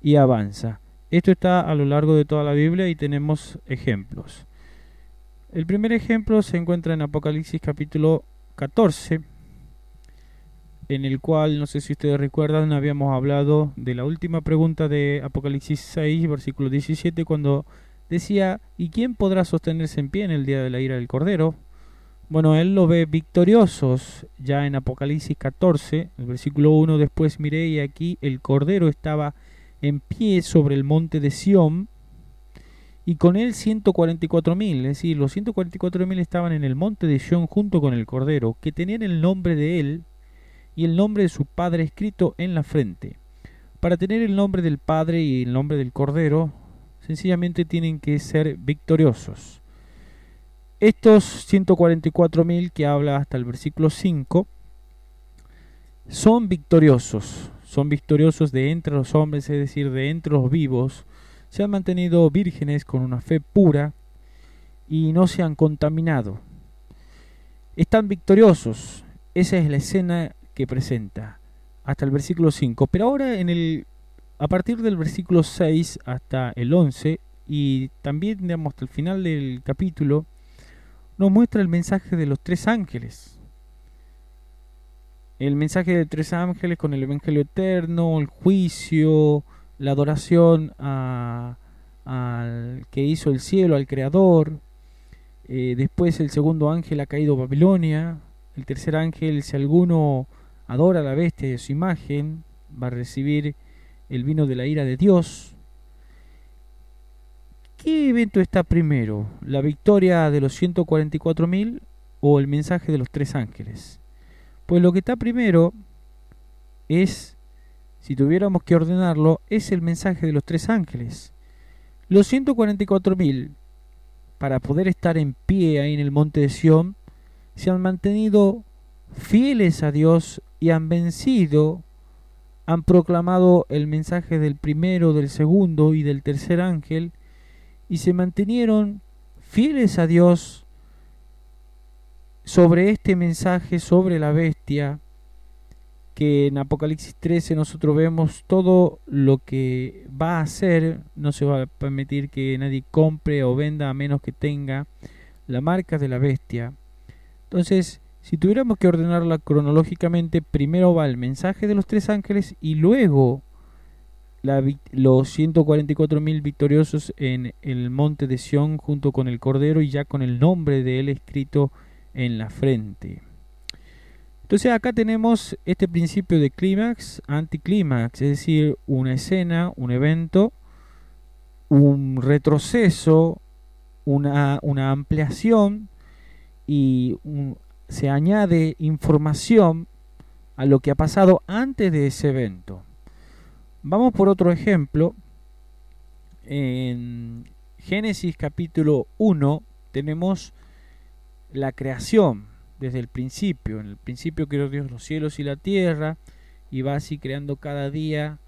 y avanza. Esto está a lo largo de toda la Biblia y tenemos ejemplos. El primer ejemplo se encuentra en Apocalipsis capítulo 14, en el cual, no sé si ustedes recuerdan, habíamos hablado de la última pregunta de Apocalipsis 6, versículo 17, cuando decía: ¿y quién podrá sostenerse en pie en el día de la ira del Cordero? Bueno, él lo ve victoriosos ya en Apocalipsis 14, el versículo 1. Después miré, y aquí el Cordero estaba en pie sobre el monte de Sión, y con él 144.000, es decir, los 144.000 estaban en el monte de Sión junto con el Cordero, que tenían el nombre de él y el nombre de su Padre escrito en la frente. Para tener el nombre del Padre y el nombre del Cordero, sencillamente tienen que ser victoriosos. Estos 144.000 que habla hasta el versículo 5 son victoriosos de entre los hombres, es decir, de entre los vivos. Se han mantenido vírgenes con una fe pura y no se han contaminado. Están victoriosos. Esa es la escena que presenta hasta el versículo 5. Pero ahora a partir del versículo 6 hasta el 11, y también digamos, hasta el final del capítulo, nos muestra el mensaje de los 3 ángeles. El mensaje de 3 ángeles con el evangelio eterno, el juicio, la adoración al que hizo el cielo, al Creador. Después el segundo ángel ha caído a Babilonia. El tercer ángel, si alguno adora a la bestia y a su imagen, va a recibir el vino de la ira de Dios. ¿Qué evento está primero? ¿La victoria de los 144.000 o el mensaje de los 3 ángeles? Pues lo que está primero es, si tuviéramos que ordenarlo, es el mensaje de los tres ángeles. Los 144.000, para poder estar en pie ahí en el monte de Sión, se han mantenido fieles a Dios y han vencido, han proclamado el mensaje del primero, del segundo y del tercer ángel, y se mantenieron fieles a Dios sobre este mensaje, sobre la bestia, que en Apocalipsis 13 nosotros vemos todo lo que va a hacer. No se va a permitir que nadie compre o venda a menos que tenga la marca de la bestia. Entonces, si tuviéramos que ordenarla cronológicamente, primero va el mensaje de los tres ángeles y luego los 144.000 victoriosos en el monte de Sión junto con el Cordero y ya con el nombre de él escrito en la frente. Entonces acá tenemos este principio de clímax, anticlímax, es decir, una escena, un evento, un retroceso, una ampliación y se añade información a lo que ha pasado antes de ese evento. Vamos por otro ejemplo. En Génesis capítulo 1 tenemos la creación desde el principio. En el principio creó Dios los cielos y la tierra y va así creando cada día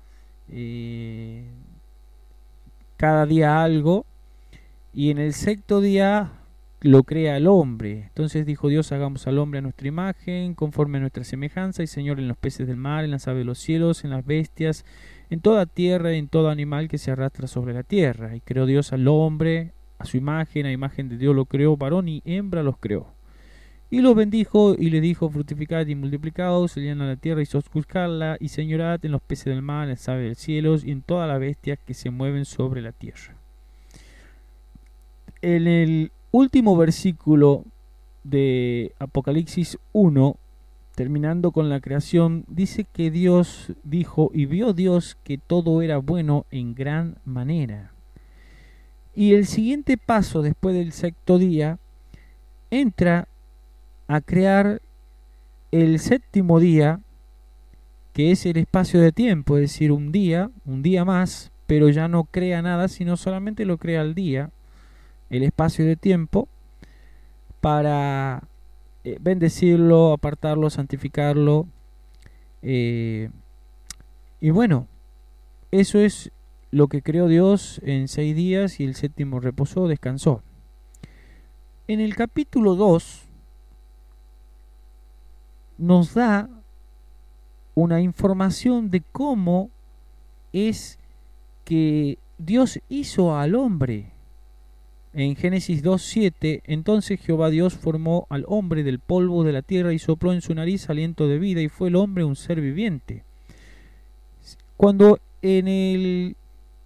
algo, y en el sexto día lo crea el hombre. Entonces dijo Dios: hagamos al hombre a nuestra imagen, conforme a nuestra semejanza, y Señor en los peces del mar, en las aves de los cielos, en las bestias, en toda tierra y en todo animal que se arrastra sobre la tierra. Y creó Dios al hombre a su imagen, a imagen de Dios lo creó, varón y hembra los creó. Y los bendijo y le dijo: fructificad y multiplicaos, llenad la tierra y sojuzgadla, y señorad en los peces del mar, en las aves de los cielos y en todas las bestias que se mueven sobre la tierra. En el último versículo de Apocalipsis 1, terminando con la creación, dice que Dios dijo: y vio Dios que todo era bueno en gran manera. Y el siguiente paso, después del sexto día, entra a crear el séptimo día, que es el espacio de tiempo, es decir, un día más, pero ya no crea nada, sino solamente lo crea el día, el espacio de tiempo, para bendecirlo, apartarlo, santificarlo. Y bueno, eso es lo que creó Dios en 6 días, y el séptimo reposó, descansó. En el capítulo 2 nos da una información de cómo es que Dios hizo al hombre. En Génesis 2:7, entonces Jehová Dios formó al hombre del polvo de la tierra y sopló en su nariz aliento de vida, y fue el hombre un ser viviente. Cuando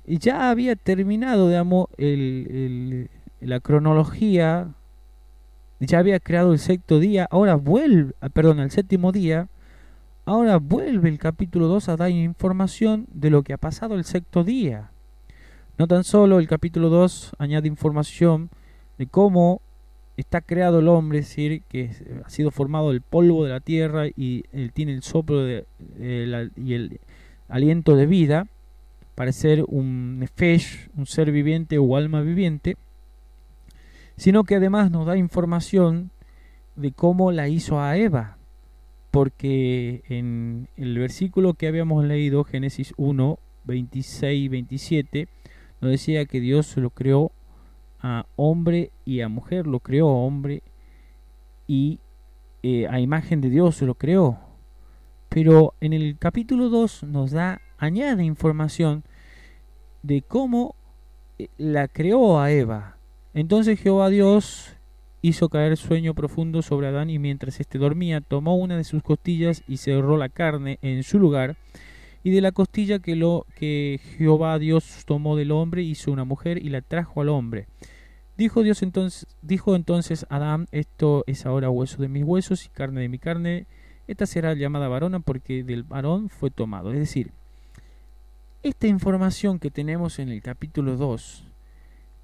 ya había terminado, digamos, la cronología, ya había creado el sexto día, el séptimo día, ahora vuelve el capítulo 2 a dar información de lo que ha pasado el sexto día. No tan solo el capítulo 2 añade información de cómo está creado el hombre, es decir, que ha sido formado del polvo de la tierra y él tiene el soplo y el aliento de vida para ser un nefesh, un ser viviente o alma viviente, sino que además nos da información de cómo la hizo a Eva, porque en el versículo que habíamos leído, Génesis 1, 26 y 27, nos decía que Dios lo creó a hombre y a mujer, lo creó a hombre y a imagen de Dios se lo creó. Pero en el capítulo 2 añade información de cómo la creó a Eva. Entonces Jehová Dios hizo caer sueño profundo sobre Adán, y mientras éste dormía, tomó una de sus costillas y cerró la carne en su lugar, y de la costilla que Jehová Dios tomó del hombre hizo una mujer y la trajo al hombre. Dijo entonces Adán: esto es ahora hueso de mis huesos y carne de mi carne, esta será llamada varona, porque del varón fue tomado. Es decir, esta información que tenemos en el capítulo 2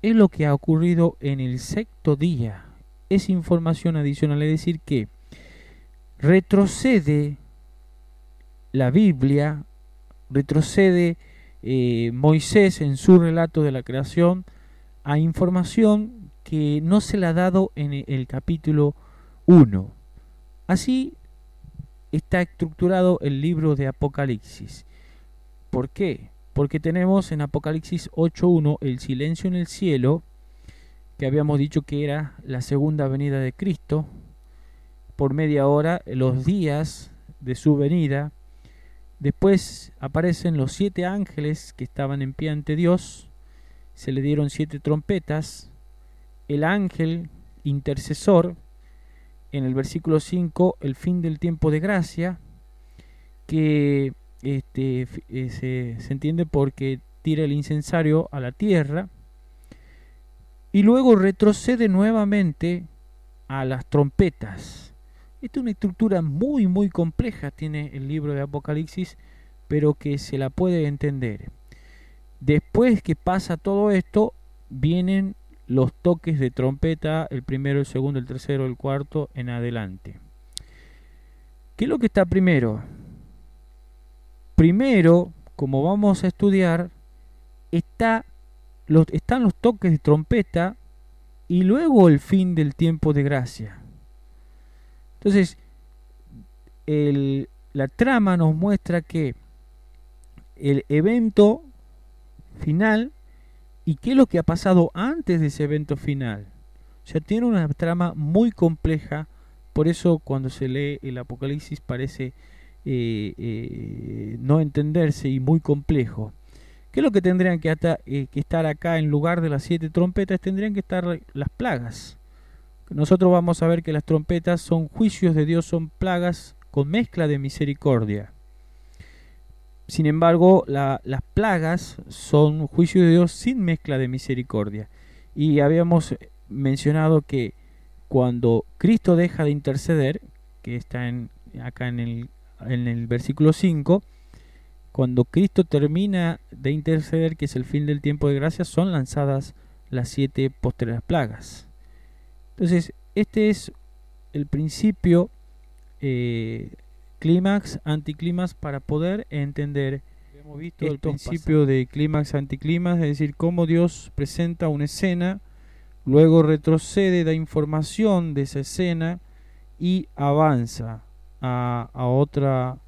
es lo que ha ocurrido en el sexto día. Es información adicional, es decir, que retrocede la Biblia, retrocede Moisés en su relato de la creación a información que no se le ha dado en el capítulo 1. Así está estructurado el libro de Apocalipsis. ¿Por qué? Porque tenemos en Apocalipsis 8.1 el silencio en el cielo, que habíamos dicho que era la segunda venida de Cristo, por media hora, los días de su venida. Después aparecen los 7 ángeles que estaban en pie ante Dios, se le dieron 7 trompetas, el ángel intercesor, en el versículo 5, el fin del tiempo de gracia, que se entiende porque tira el incensario a la tierra, y luego retrocede nuevamente a las trompetas. Esta es una estructura muy muy compleja, tiene el libro de Apocalipsis, pero que se la puede entender. Después que pasa todo esto, vienen los toques de trompeta, el primero, el segundo, el tercero, el cuarto, en adelante. ¿Qué es lo que está primero? Primero, como vamos a estudiar, están los toques de trompeta y luego el fin del tiempo de gracia. Entonces, la trama nos muestra que el evento final y qué es lo que ha pasado antes de ese evento final. O sea, tiene una trama muy compleja, por eso cuando se lee el Apocalipsis parece no entenderse y muy complejo. ¿Qué es lo que tendrían que estar acá en lugar de las 7 trompetas? Tendrían que estar las plagas. Nosotros vamos a ver que las trompetas son juicios de Dios, son plagas con mezcla de misericordia. Sin embargo, las plagas son juicios de Dios sin mezcla de misericordia. Y habíamos mencionado que cuando Cristo deja de interceder, que está acá en el versículo 5, cuando Cristo termina de interceder, que es el fin del tiempo de gracia, son lanzadas las 7 postreras plagas. Entonces, este es el principio clímax, anticlímax, para poder entender. Hemos visto el principio de clímax, anticlímax, es decir, cómo Dios presenta una escena, luego retrocede, da información de esa escena y avanza a otra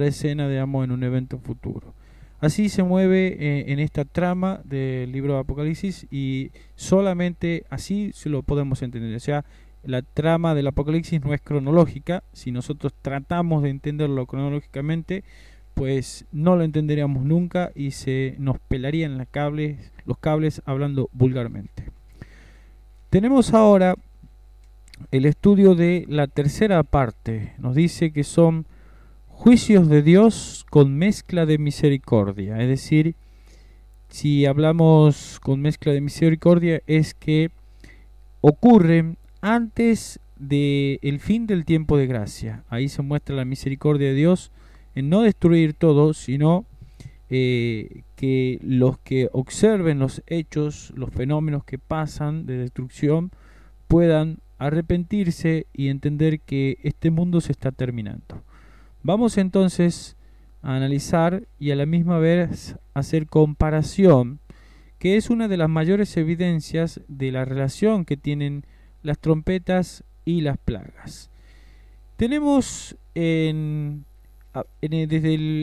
escena, digamos, en un evento futuro. Así se mueve en esta trama del libro de Apocalipsis, y solamente así se lo podemos entender. O sea, la trama del Apocalipsis no es cronológica. Si nosotros tratamos de entenderlo cronológicamente, pues no lo entenderíamos nunca y se nos pelarían los cables, hablando vulgarmente. Tenemos ahora el estudio de la tercera parte. Nos dice que son juicios de Dios con mezcla de misericordia. Es decir, si hablamos con mezcla de misericordia, es que ocurren antes del fin del tiempo de gracia. Ahí se muestra la misericordia de Dios en no destruir todo, sino que los que observen los hechos, los fenómenos que pasan de destrucción, puedan arrepentirse y entender que este mundo se está terminando. Vamos entonces a analizar y a la misma vez hacer comparación, que es una de las mayores evidencias de la relación que tienen las trompetas y las plagas. Tenemos desde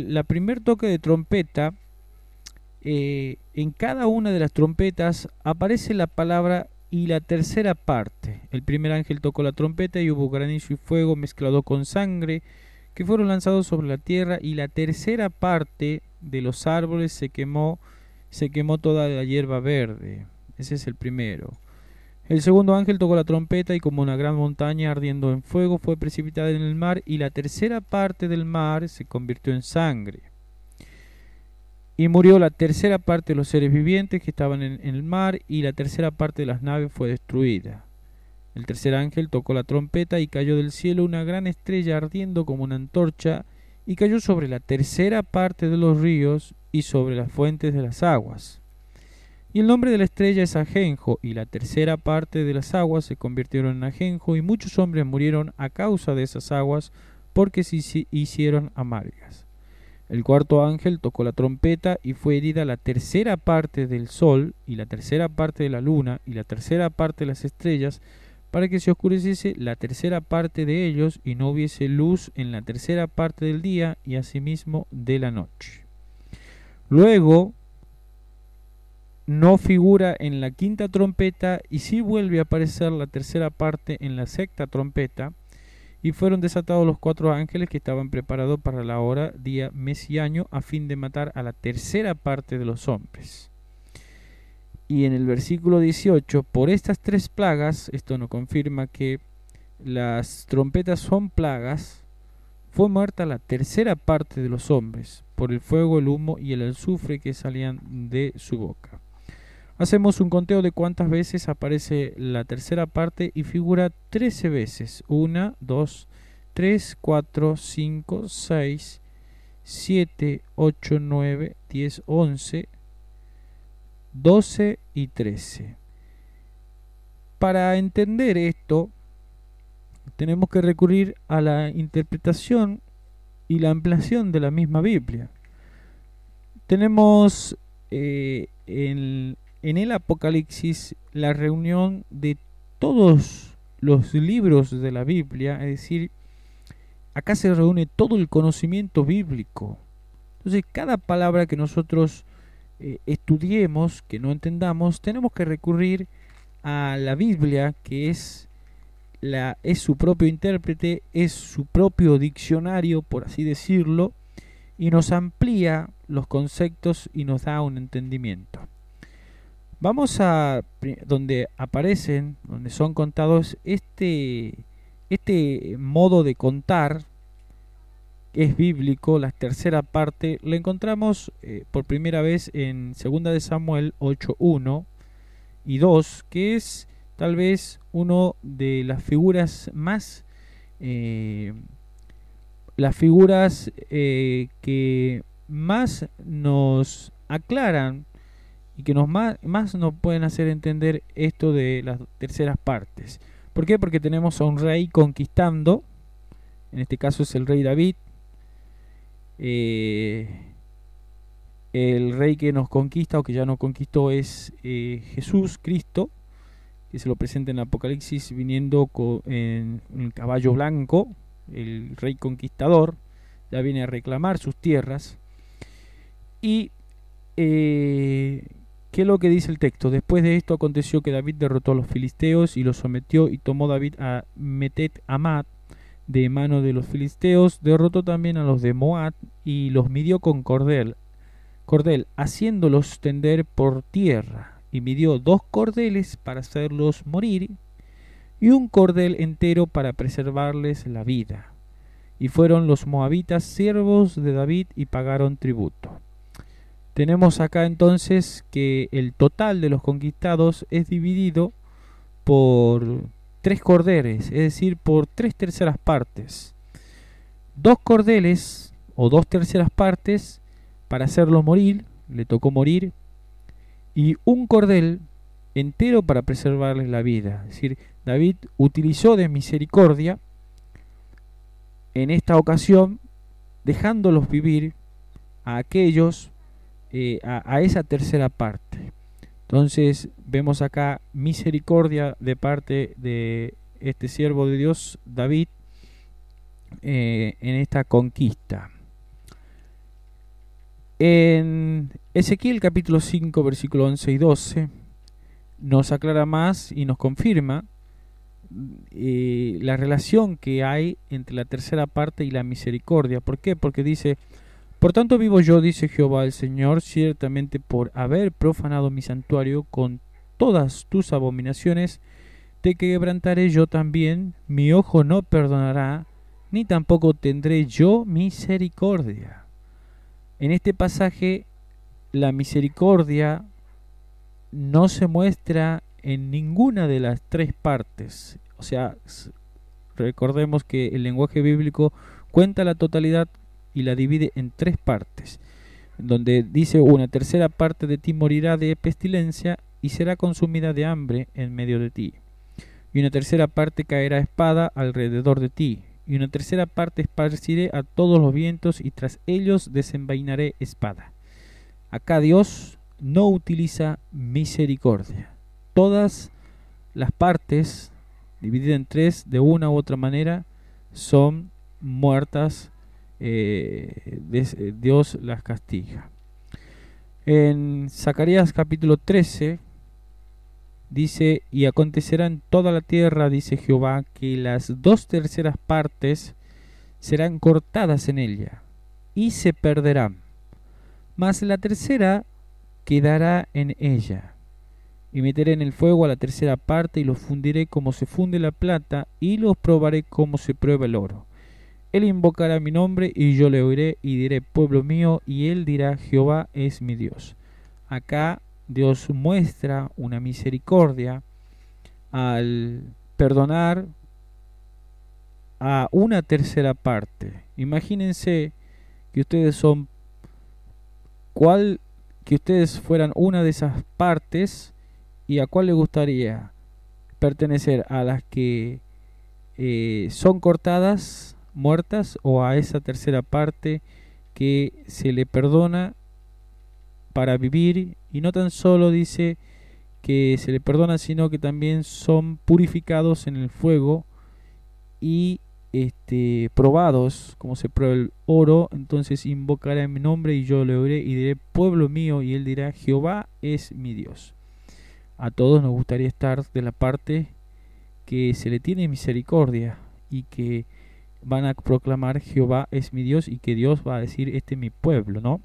la primer toque de trompeta, en cada una de las trompetas aparece la palabra y la tercera parte. El primer ángel tocó la trompeta y hubo granizo y fuego mezclado con sangre, que fueron lanzados sobre la tierra, y la tercera parte de los árboles se quemó toda la hierba verde. Ese es el primero. El segundo ángel tocó la trompeta, y como una gran montaña ardiendo en fuego fue precipitada en el mar, y la tercera parte del mar se convirtió en sangre. Y murió la tercera parte de los seres vivientes que estaban en el mar, y la tercera parte de las naves fue destruida. El tercer ángel tocó la trompeta y cayó del cielo una gran estrella ardiendo como una antorcha, y cayó sobre la tercera parte de los ríos y sobre las fuentes de las aguas. Y el nombre de la estrella es Ajenjo, y la tercera parte de las aguas se convirtieron en ajenjo, y muchos hombres murieron a causa de esas aguas, porque se hicieron amargas. El cuarto ángel tocó la trompeta y fue herida la tercera parte del sol y la tercera parte de la luna y la tercera parte de las estrellas, para que se oscureciese la tercera parte de ellos y no hubiese luz en la tercera parte del día y asimismo de la noche. Luego no figura en la quinta trompeta y sí vuelve a aparecer la tercera parte en la sexta trompeta, y fueron desatados los 4 ángeles que estaban preparados para la hora, día, mes y año, a fin de matar a la tercera parte de los hombres. Y en el versículo 18, por estas 3 plagas, esto nos confirma que las trompetas son plagas, fue muerta la tercera parte de los hombres, por el fuego, el humo y el azufre que salían de su boca. Hacemos un conteo de cuántas veces aparece la tercera parte y figura 13 veces. 1, 2, 3, 4, 5, 6, 7, 8, 9, 10, 11, 12 y 13. Para entender esto, tenemos que recurrir a la interpretación y la ampliación de la misma Biblia. Tenemos en el Apocalipsis la reunión de todos los libros de la Biblia, es decir, acá se reúne todo el conocimiento bíblico. Entonces, cada palabra que nosotros estudiemos, que no entendamos, tenemos que recurrir a la Biblia, que es su propio intérprete, es su propio diccionario, por así decirlo, y nos amplía los conceptos y nos da un entendimiento. Vamos a donde aparecen, donde son contados este modo de contar, que es bíblico, la tercera parte, la encontramos por primera vez en 2 de Samuel 8:1 y 2, que es tal vez uno de las figuras más que más nos aclaran y que más nos pueden hacer entender esto de las terceras partes. ¿Por qué? Porque tenemos a un rey conquistando, en este caso es el rey David, el rey que nos conquista o que ya nos conquistó es Jesús, Cristo, que se lo presenta en Apocalipsis viniendo en un caballo blanco, el rey conquistador, ya viene a reclamar sus tierras. Y ¿qué es lo que dice el texto? Después de esto aconteció que David derrotó a los filisteos y los sometió, y tomó David a Metet Amat de mano de los filisteos, derrotó también a los de Moab y los midió con cordel, haciéndolos tender por tierra, y midió 2 cordeles para hacerlos morir y un cordel entero para preservarles la vida. Y fueron los moabitas siervos de David y pagaron tributo. Tenemos acá entonces que el total de los conquistados es dividido por 3 cordeles, es decir, por 3 terceras partes. 2 cordeles o 2 terceras partes para hacerlo morir, le tocó morir, y un cordel entero para preservarles la vida. Es decir, David utilizó de misericordia en esta ocasión, dejándolos vivir a aquellos, a esa tercera parte. Entonces vemos acá misericordia de parte de este siervo de Dios, David, en esta conquista. En Ezequiel capítulo 5, versículo 11 y 12, nos aclara más y nos confirma la relación que hay entre la tercera parte y la misericordia. ¿Por qué? Porque dice: por tanto vivo yo, dice Jehová el Señor, ciertamente por haber profanado mi santuario con todas tus abominaciones, te quebrantaré yo también, mi ojo no perdonará, ni tampoco tendré yo misericordia. En este pasaje, la misericordia no se muestra en ninguna de las 3 partes. O sea, recordemos que el lenguaje bíblico cuenta la totalidad y la divide en 3 partes, donde dice: una tercera parte de ti morirá de pestilencia y será consumida de hambre en medio de ti, y una tercera parte caerá espada alrededor de ti, y una tercera parte esparciré a todos los vientos, y tras ellos desenvainaré espada. Acá Dios no utiliza misericordia. Todas las partes, divididas en tres, de una u otra manera, son muertas. Dios las castiga. En Zacarías capítulo 13 dice: y acontecerá en toda la tierra, dice Jehová, que las 2/3 partes serán cortadas en ella, y se perderán, mas la tercera quedará en ella. Y meteré en el fuego a la tercera parte, y los fundiré como se funde la plata, y los probaré como se prueba el oro. Él invocará mi nombre, y yo le oiré, y diré: pueblo mío, y él dirá: Jehová es mi Dios. Acá Dios muestra una misericordia al perdonar a una tercera parte. Imagínense que ustedes que ustedes fueran una de esas partes, y a cuál le gustaría pertenecer, a las que son cortadas, muertas, o a esa tercera parte que se le perdona para vivir, y no tan solo dice que se le perdona, sino que también son purificados en el fuego y probados como se prueba el oro. Entonces invocará en mi nombre, y yo le oiré, y diré: pueblo mío, y él dirá: Jehová es mi Dios. A todos nos gustaría estar de la parte que se le tiene misericordia, y que van a proclamar: Jehová es mi Dios, y que Dios va a decir: este es mi pueblo, ¿no?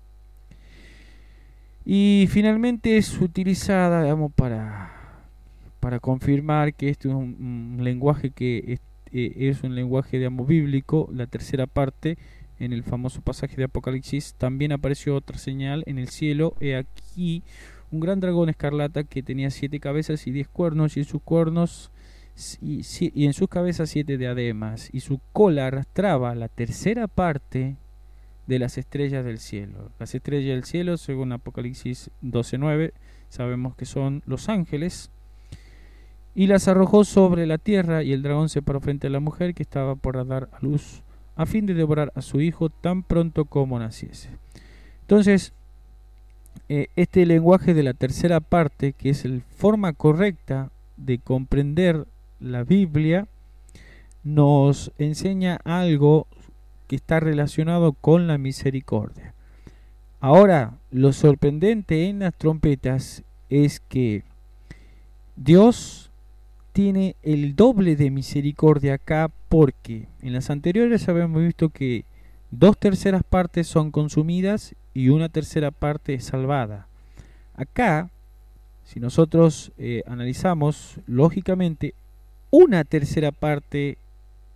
Y finalmente es utilizada, digamos, para confirmar que este es un lenguaje que es un lenguaje, digamos, bíblico. La tercera parte, en el famoso pasaje de Apocalipsis, también apareció otra señal en el cielo: he aquí un gran dragón escarlata que tenía 7 cabezas y 10 cuernos, y en sus cuernos y en sus cabezas 7 diademas, y su cola arrastraba la tercera parte de las estrellas del cielo. Las estrellas del cielo, según Apocalipsis 12:9, sabemos que son los ángeles. Y las arrojó sobre la tierra, y el dragón se paró frente a la mujer que estaba por dar a luz, a fin de devorar a su hijo tan pronto como naciese. Entonces, este lenguaje de la tercera parte, que es la forma correcta de comprender la Biblia, nos enseña algo que está relacionado con la misericordia. Ahora, lo sorprendente en las trompetas es que Dios tiene el doble de misericordia acá, porque en las anteriores habíamos visto que 2/3 partes son consumidas y una tercera parte es salvada. Acá, si nosotros analizamos lógicamente, una tercera parte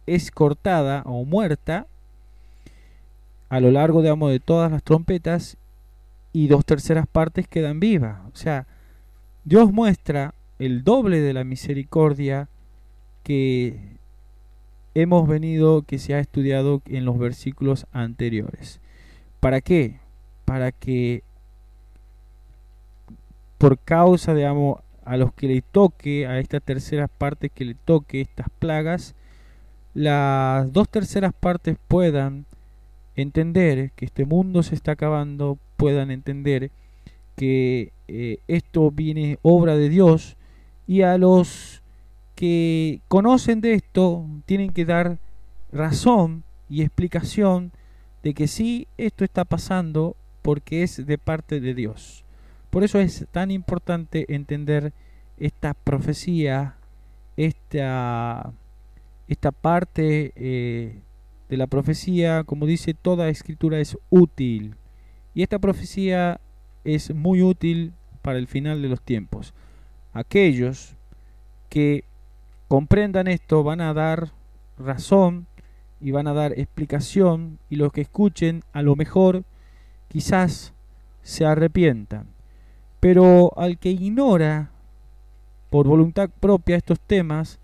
es cortada o muerta a lo largo, digamos, de todas las trompetas, y 2/3 partes quedan vivas. O sea, Dios muestra el doble de la misericordia que que se ha estudiado en los versículos anteriores. ¿Para qué? Para que por causa, digamos, a los que le toque, a estas terceras partes que le toque estas plagas, las 2/3 partes puedan entender que este mundo se está acabando, puedan entender que esto viene obra de Dios, y a los que conocen de esto tienen que dar razón y explicación de que sí, esto está pasando porque es de parte de Dios. Por eso es tan importante entender esta profecía, esta parte de la profecía. Como dice, toda escritura es útil, y esta profecía es muy útil para el final de los tiempos. Aquellos que comprendan esto van a dar razón y van a dar explicación, y los que escuchen a lo mejor quizás se arrepientan. Pero al que ignora por voluntad propia estos temas,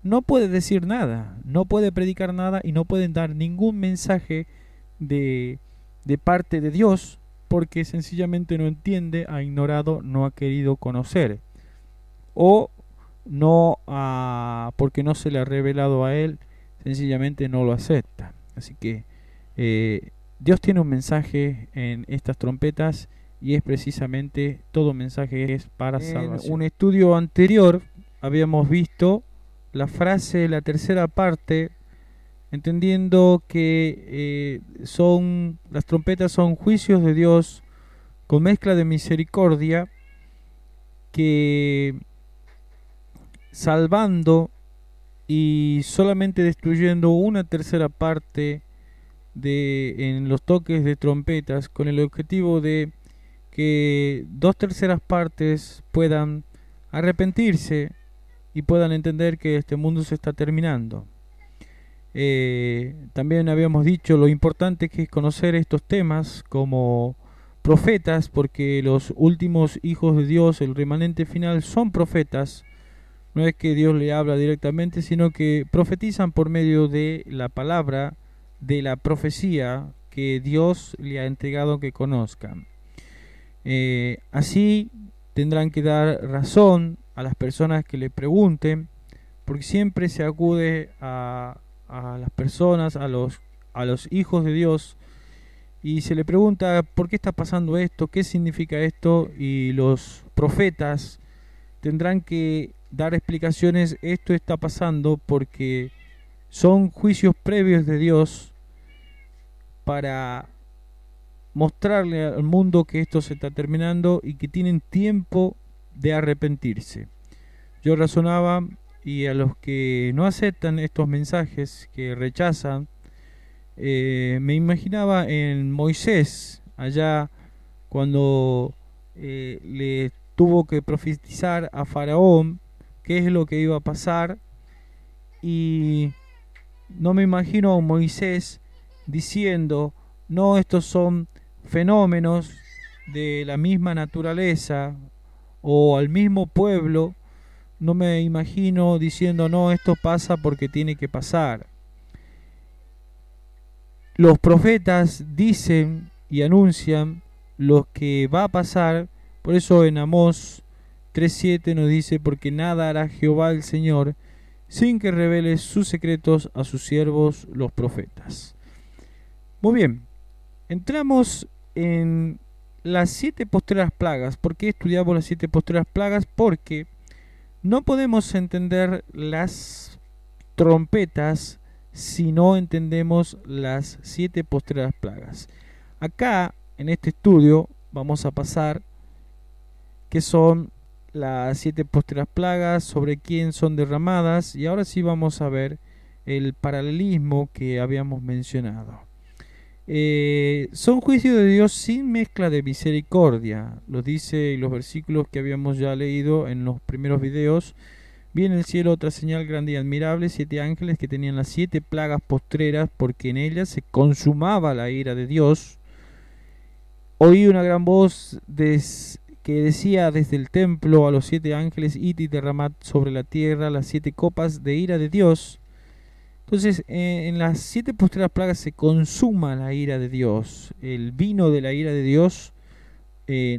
no puede decir nada, no puede predicar nada, y no pueden dar ningún mensaje de parte de Dios, porque sencillamente no entiende, ha ignorado, no ha querido conocer, o no porque no se le ha revelado a él, sencillamente no lo acepta. Así que Dios tiene un mensaje en estas trompetas, y es precisamente, todo mensaje es para salvación. En un estudio anterior habíamos visto la frase, la tercera parte, entendiendo que las trompetas son juicios de Dios con mezcla de misericordia, que salvando y solamente destruyendo una tercera parte en los toques de trompetas, con el objetivo de que 2/3 partes puedan arrepentirse y puedan entender que este mundo se está terminando. También habíamos dicho lo importante que es conocer estos temas como profetas, porque los últimos hijos de Dios, el remanente final, son profetas. No es que Dios le habla directamente, sino que profetizan por medio de la palabra, de la profecía que Dios le ha entregado que conozcan. Así tendrán que dar razón a las personas que le pregunten, porque siempre se acude a las personas, a los hijos de Dios, y se le pregunta por qué está pasando esto, qué significa esto, y los profetas tendrán que dar explicaciones. Esto está pasando porque son juicios previos de Dios para mostrarle al mundo que esto se está terminando y que tienen tiempo de arrepentirse. Yo razonaba, y a los que no aceptan estos mensajes, que rechazan, me imaginaba en Moisés, allá cuando le tuvo que profetizar a Faraón qué es lo que iba a pasar, y no me imagino a Moisés diciendo: no, estos son fenómenos de la misma naturaleza, o al mismo pueblo. No me imagino diciendo: no, esto pasa porque tiene que pasar. Los profetas dicen y anuncian lo que va a pasar. Por eso en Amós 3:7 nos dice: porque nada hará Jehová el Señor sin que revele sus secretos a sus siervos los profetas. Muy bien, entramos en las 7 postreras plagas. ¿Por qué estudiamos las 7 postreras plagas? Porque no podemos entender las trompetas si no entendemos las 7 postreras plagas. Acá, en este estudio, vamos a pasar qué son las 7 postreras plagas, sobre quién son derramadas, y ahora sí vamos a ver el paralelismo que habíamos mencionado. Son juicios de Dios sin mezcla de misericordia, lo dice los versículos que habíamos ya leído en los primeros videos. Vi en el cielo otra señal grande y admirable, 7 ángeles que tenían las 7 plagas postreras, porque en ellas se consumaba la ira de Dios. Oí una gran voz que decía desde el templo a los 7 ángeles: id y derramad sobre la tierra las 7 copas de ira de Dios. Entonces, en las 7 postreras plagas se consuma la ira de Dios, el vino de la ira de Dios.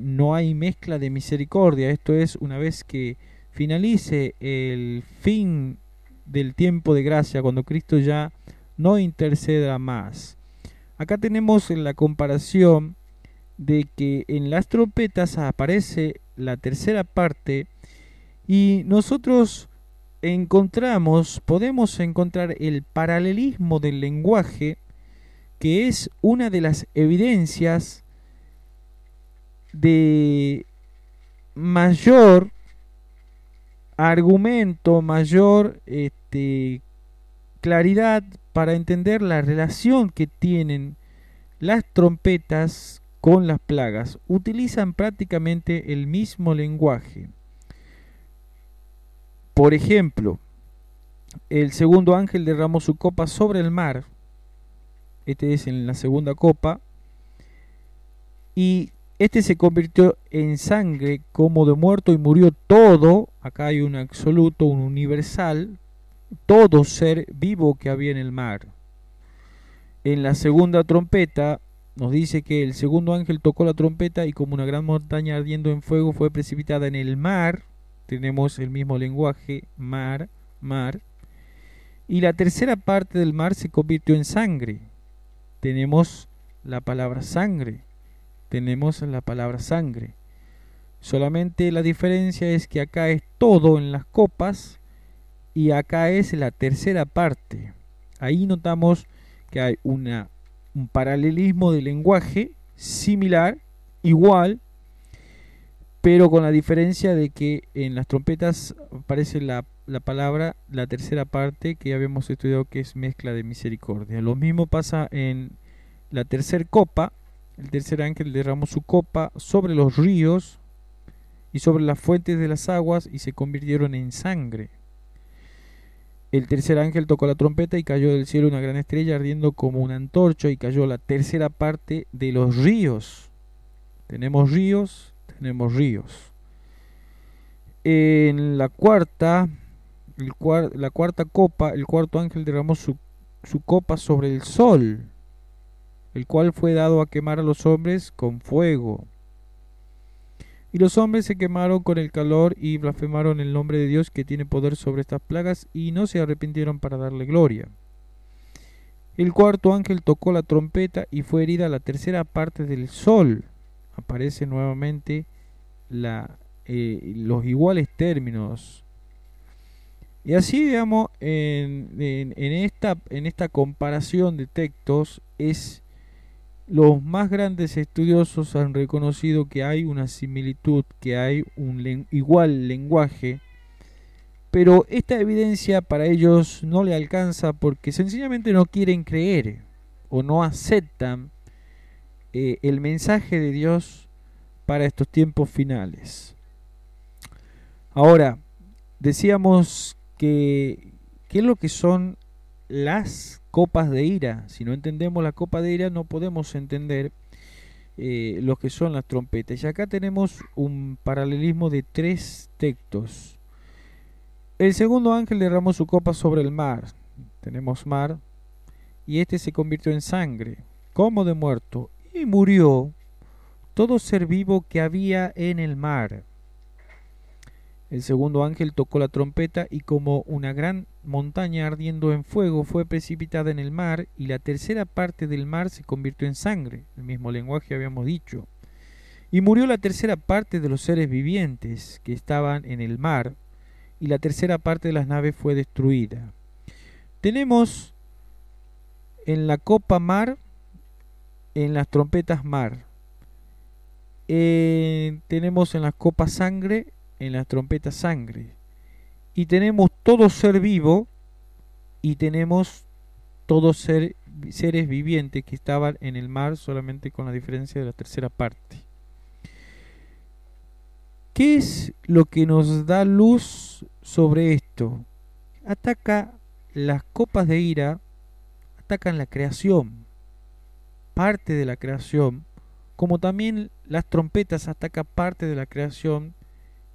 No hay mezcla de misericordia. Esto es, una vez que finalice el fin del tiempo de gracia, cuando Cristo ya no interceda más. Acá tenemos la comparación de que en las trompetas aparece la tercera parte, y nosotros podemos encontrar el paralelismo del lenguaje, que es una de las evidencias de mayor argumento, mayor claridad para entender la relación que tienen las trompetas con las plagas. Utilizan prácticamente el mismo lenguaje. Por ejemplo, el segundo ángel derramó su copa sobre el mar. Este es en la segunda copa. Y este se convirtió en sangre como de muerto, y murió todo. Acá hay un absoluto, un universal. Todo ser vivo que había en el mar. En la segunda trompeta nos dice que el segundo ángel tocó la trompeta, y como una gran montaña ardiendo en fuego fue precipitada en el mar. Tenemos el mismo lenguaje, mar, mar. Y la tercera parte del mar se convirtió en sangre. Tenemos la palabra sangre. Tenemos la palabra sangre. Solamente la diferencia es que acá es todo en las copas y acá es la tercera parte. Ahí notamos que hay un paralelismo de lenguaje similar, igual, pero con la diferencia de que en las trompetas aparece la palabra, la tercera parte que habíamos estudiado, que es mezcla de misericordia. Lo mismo pasa en la tercera copa. El tercer ángel derramó su copa sobre los ríos y sobre las fuentes de las aguas, y se convirtieron en sangre. El tercer ángel tocó la trompeta y cayó del cielo una gran estrella ardiendo como una antorcha, y cayó la tercera parte de los ríos. Tenemos ríos, tenemos ríos. En la cuarta copa, el cuarto ángel derramó su copa sobre el sol, el cual fue dado a quemar a los hombres con fuego. Y los hombres se quemaron con el calor y blasfemaron el nombre de Dios, que tiene poder sobre estas plagas, y no se arrepintieron para darle gloria. El cuarto ángel tocó la trompeta y fue herida la tercera parte del sol. Aparece nuevamente los iguales términos. Y así, digamos, en esta comparación de textos, los más grandes estudiosos han reconocido que hay una similitud, que hay un igual lenguaje, pero esta evidencia para ellos no le alcanza, porque sencillamente no quieren creer o no aceptan el mensaje de Dios para estos tiempos finales. Ahora, decíamos que ¿qué es lo que son las copas de ira? Si no entendemos la copa de ira, no podemos entender lo que son las trompetas. Y acá tenemos un paralelismo de 3 textos. El segundo ángel derramó su copa sobre el mar. Tenemos mar. Y este se convirtió en sangre, como de muerto, y murió todo ser vivo que había en el mar. El segundo ángel tocó la trompeta, y como una gran montaña ardiendo en fuego fue precipitada en el mar, y la tercera parte del mar se convirtió en sangre, el mismo lenguaje habíamos dicho. Y murió la tercera parte de los seres vivientes que estaban en el mar, y la tercera parte de las naves fue destruida. Tenemos en la copa mar, en las trompetas mar. Tenemos en las copas sangre, en las trompetas sangre. Y tenemos todo ser vivo, y tenemos todos seres vivientes que estaban en el mar, solamente con la diferencia de la tercera parte. ¿Qué es lo que nos da luz sobre esto? Ataca las copas de ira, atacan la creación, parte de la creación, como también las trompetas atacan parte de la creación,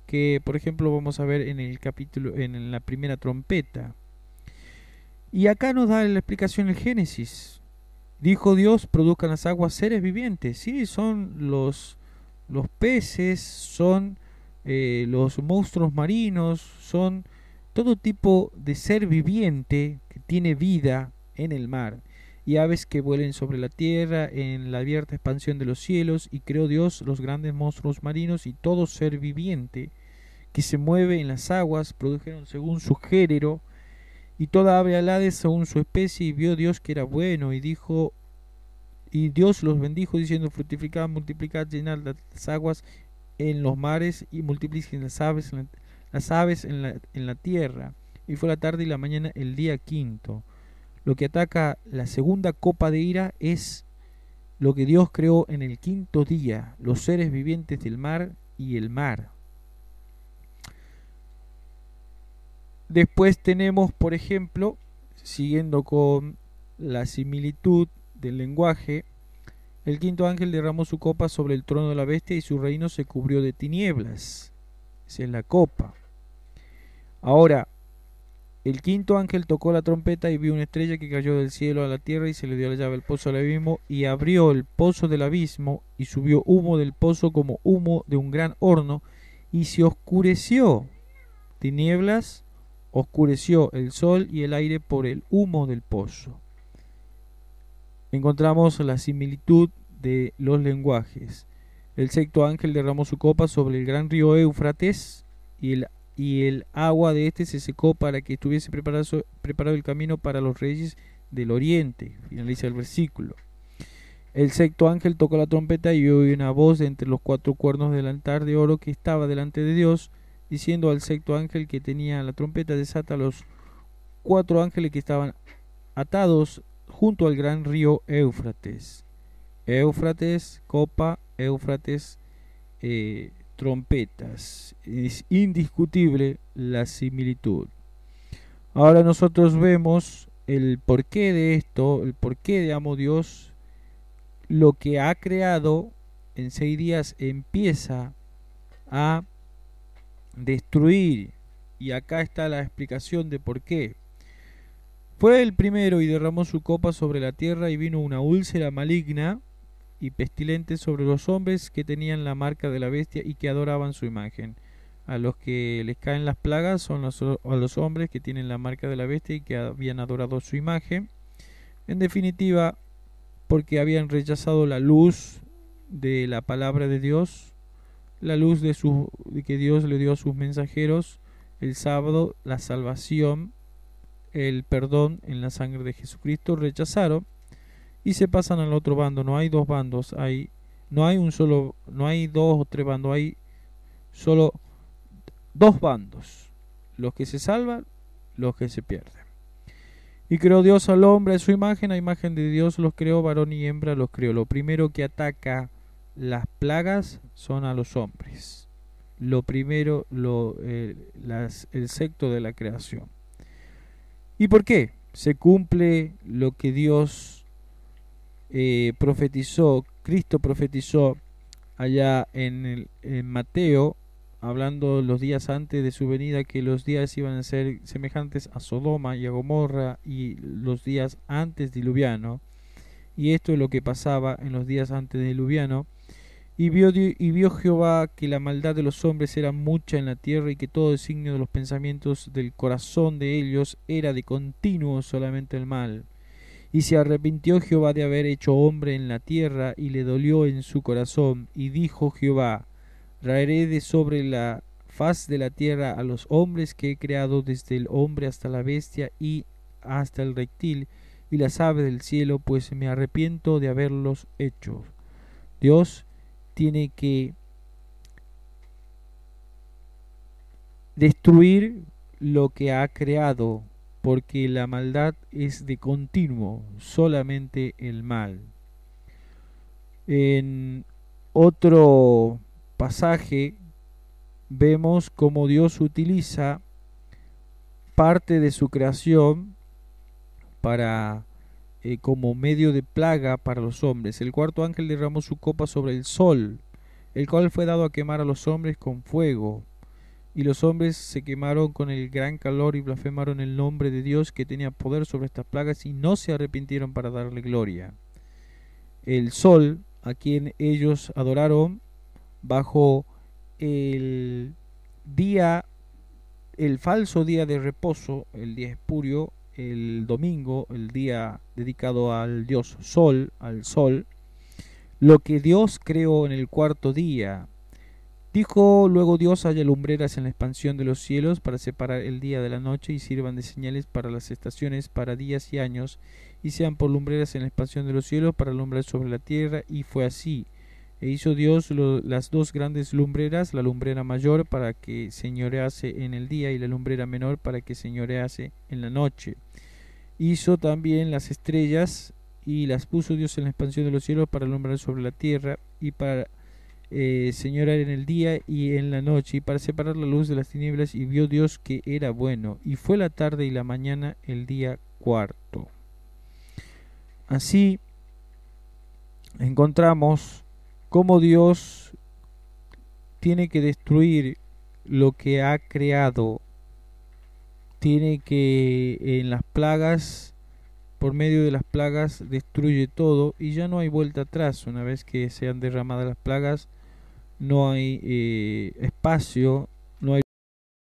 que por ejemplo vamos a ver en el capítulo, en la primera trompeta. Y acá nos da la explicación el Génesis. Dijo Dios: produzcan las aguas seres vivientes. Sí, son los peces, son los monstruos marinos, son todo tipo de ser viviente que tiene vida en el mar, y aves que vuelen sobre la tierra en la abierta expansión de los cielos. Y creó Dios los grandes monstruos marinos y todo ser viviente que se mueve en las aguas, produjeron según su género, y toda ave alada según su especie. Y vio Dios que era bueno, y Dios los bendijo diciendo: fructificad, multiplicad, llenad las aguas en los mares, y multipliquen las aves en la tierra. Y fue la tarde y la mañana el día quinto. Lo que ataca la segunda copa de ira es lo que Dios creó en el quinto día, los seres vivientes del mar y el mar. Después tenemos, por ejemplo, siguiendo con la similitud del lenguaje, el quinto ángel derramó su copa sobre el trono de la bestia, y su reino se cubrió de tinieblas. Esa es la copa. Ahora, el quinto ángel tocó la trompeta, y vio una estrella que cayó del cielo a la tierra, y se le dio la llave al pozo del abismo, y abrió el pozo del abismo, y subió humo del pozo como humo de un gran horno, y se oscureció. Tinieblas, oscureció el sol y el aire por el humo del pozo. Encontramos la similitud de los lenguajes. El sexto ángel derramó su copa sobre el gran río Éufrates y el agua de este se secó para que estuviese preparado el camino para los reyes del oriente. Finaliza el versículo. El sexto ángel tocó la trompeta y oyó una voz de entre los cuatro cuernos del altar de oro que estaba delante de Dios, diciendo al sexto ángel que tenía la trompeta: desata a los cuatro ángeles que estaban atados junto al gran río Éufrates. Éufrates, copa, Éufrates, trompetas. Es indiscutible la similitud. Ahora nosotros vemos el porqué de esto, el porqué de amo Dios. Lo que ha creado en 6 días empieza a destruir, y acá está la explicación de por qué. Fue el primero y derramó su copa sobre la tierra, y vino una úlcera maligna y pestilente sobre los hombres que tenían la marca de la bestia y que adoraban su imagen. A los que les caen las plagas son a los hombres que tienen la marca de la bestia y que habían adorado su imagen. En definitiva, porque habían rechazado la luz de la palabra de Dios, la luz de que Dios le dio a sus mensajeros, el sábado, la salvación, el perdón en la sangre de Jesucristo. Rechazaron y se pasan al otro bando. No hay dos bandos, no hay dos o tres bandos, hay solo dos bandos: los que se salvan, los que se pierden. Y creó Dios al hombre a su imagen, a imagen de Dios los creó, varón y hembra los creó. Lo primero que ataca las plagas son a los hombres. Lo primero, el sexto de la creación. ¿Y por qué? Se cumple lo que Dios profetizó, Cristo profetizó allá en Mateo, hablando los días antes de su venida, que los días iban a ser semejantes a Sodoma y a Gomorra y los días antes diluviano. Y esto es lo que pasaba en los días antes diluviano. Y vio Jehová que la maldad de los hombres era mucha en la tierra, y que todo designio de los pensamientos del corazón de ellos era de continuo solamente el mal. Y se arrepintió Jehová de haber hecho hombre en la tierra, y le dolió en su corazón. Y dijo Jehová: raeré de sobre la faz de la tierra a los hombres que he creado, desde el hombre hasta la bestia y hasta el reptil y las aves del cielo, pues me arrepiento de haberlos hecho. Dios tiene que destruir lo que ha creado, porque la maldad es de continuo, solamente el mal. En otro pasaje vemos cómo Dios utiliza parte de su creación para como medio de plaga para los hombres. El cuarto ángel derramó su copa sobre el sol, el cual fue dado a quemar a los hombres con fuego. Y los hombres se quemaron con el gran calor y blasfemaron el nombre de Dios, que tenía poder sobre estas plagas, y no se arrepintieron para darle gloria. El sol, a quien ellos adoraron bajo el falso día de reposo, el día espurio, el domingo, el día dedicado al dios Sol, al sol, lo que Dios creó en el cuarto día. Dijo luego Dios: haya lumbreras en la expansión de los cielos para separar el día de la noche, y sirvan de señales para las estaciones, para días y años, y sean por lumbreras en la expansión de los cielos para alumbrar sobre la tierra. Y fue así. E hizo Dios las dos grandes lumbreras, la lumbrera mayor para que señorease en el día, y la lumbrera menor para que señorease en la noche. Hizo también las estrellas, y las puso Dios en la expansión de los cielos para alumbrar sobre la tierra, y para señorear en el día y en la noche, y para separar la luz de las tinieblas. Y vio Dios que era bueno, y fue la tarde y la mañana el día cuarto. Así encontramos cómo Dios tiene que destruir lo que ha creado. Tiene que en las plagas, por medio de las plagas, destruye todo, y ya no hay vuelta atrás. Una vez que sean derramadas las plagas, no hay espacio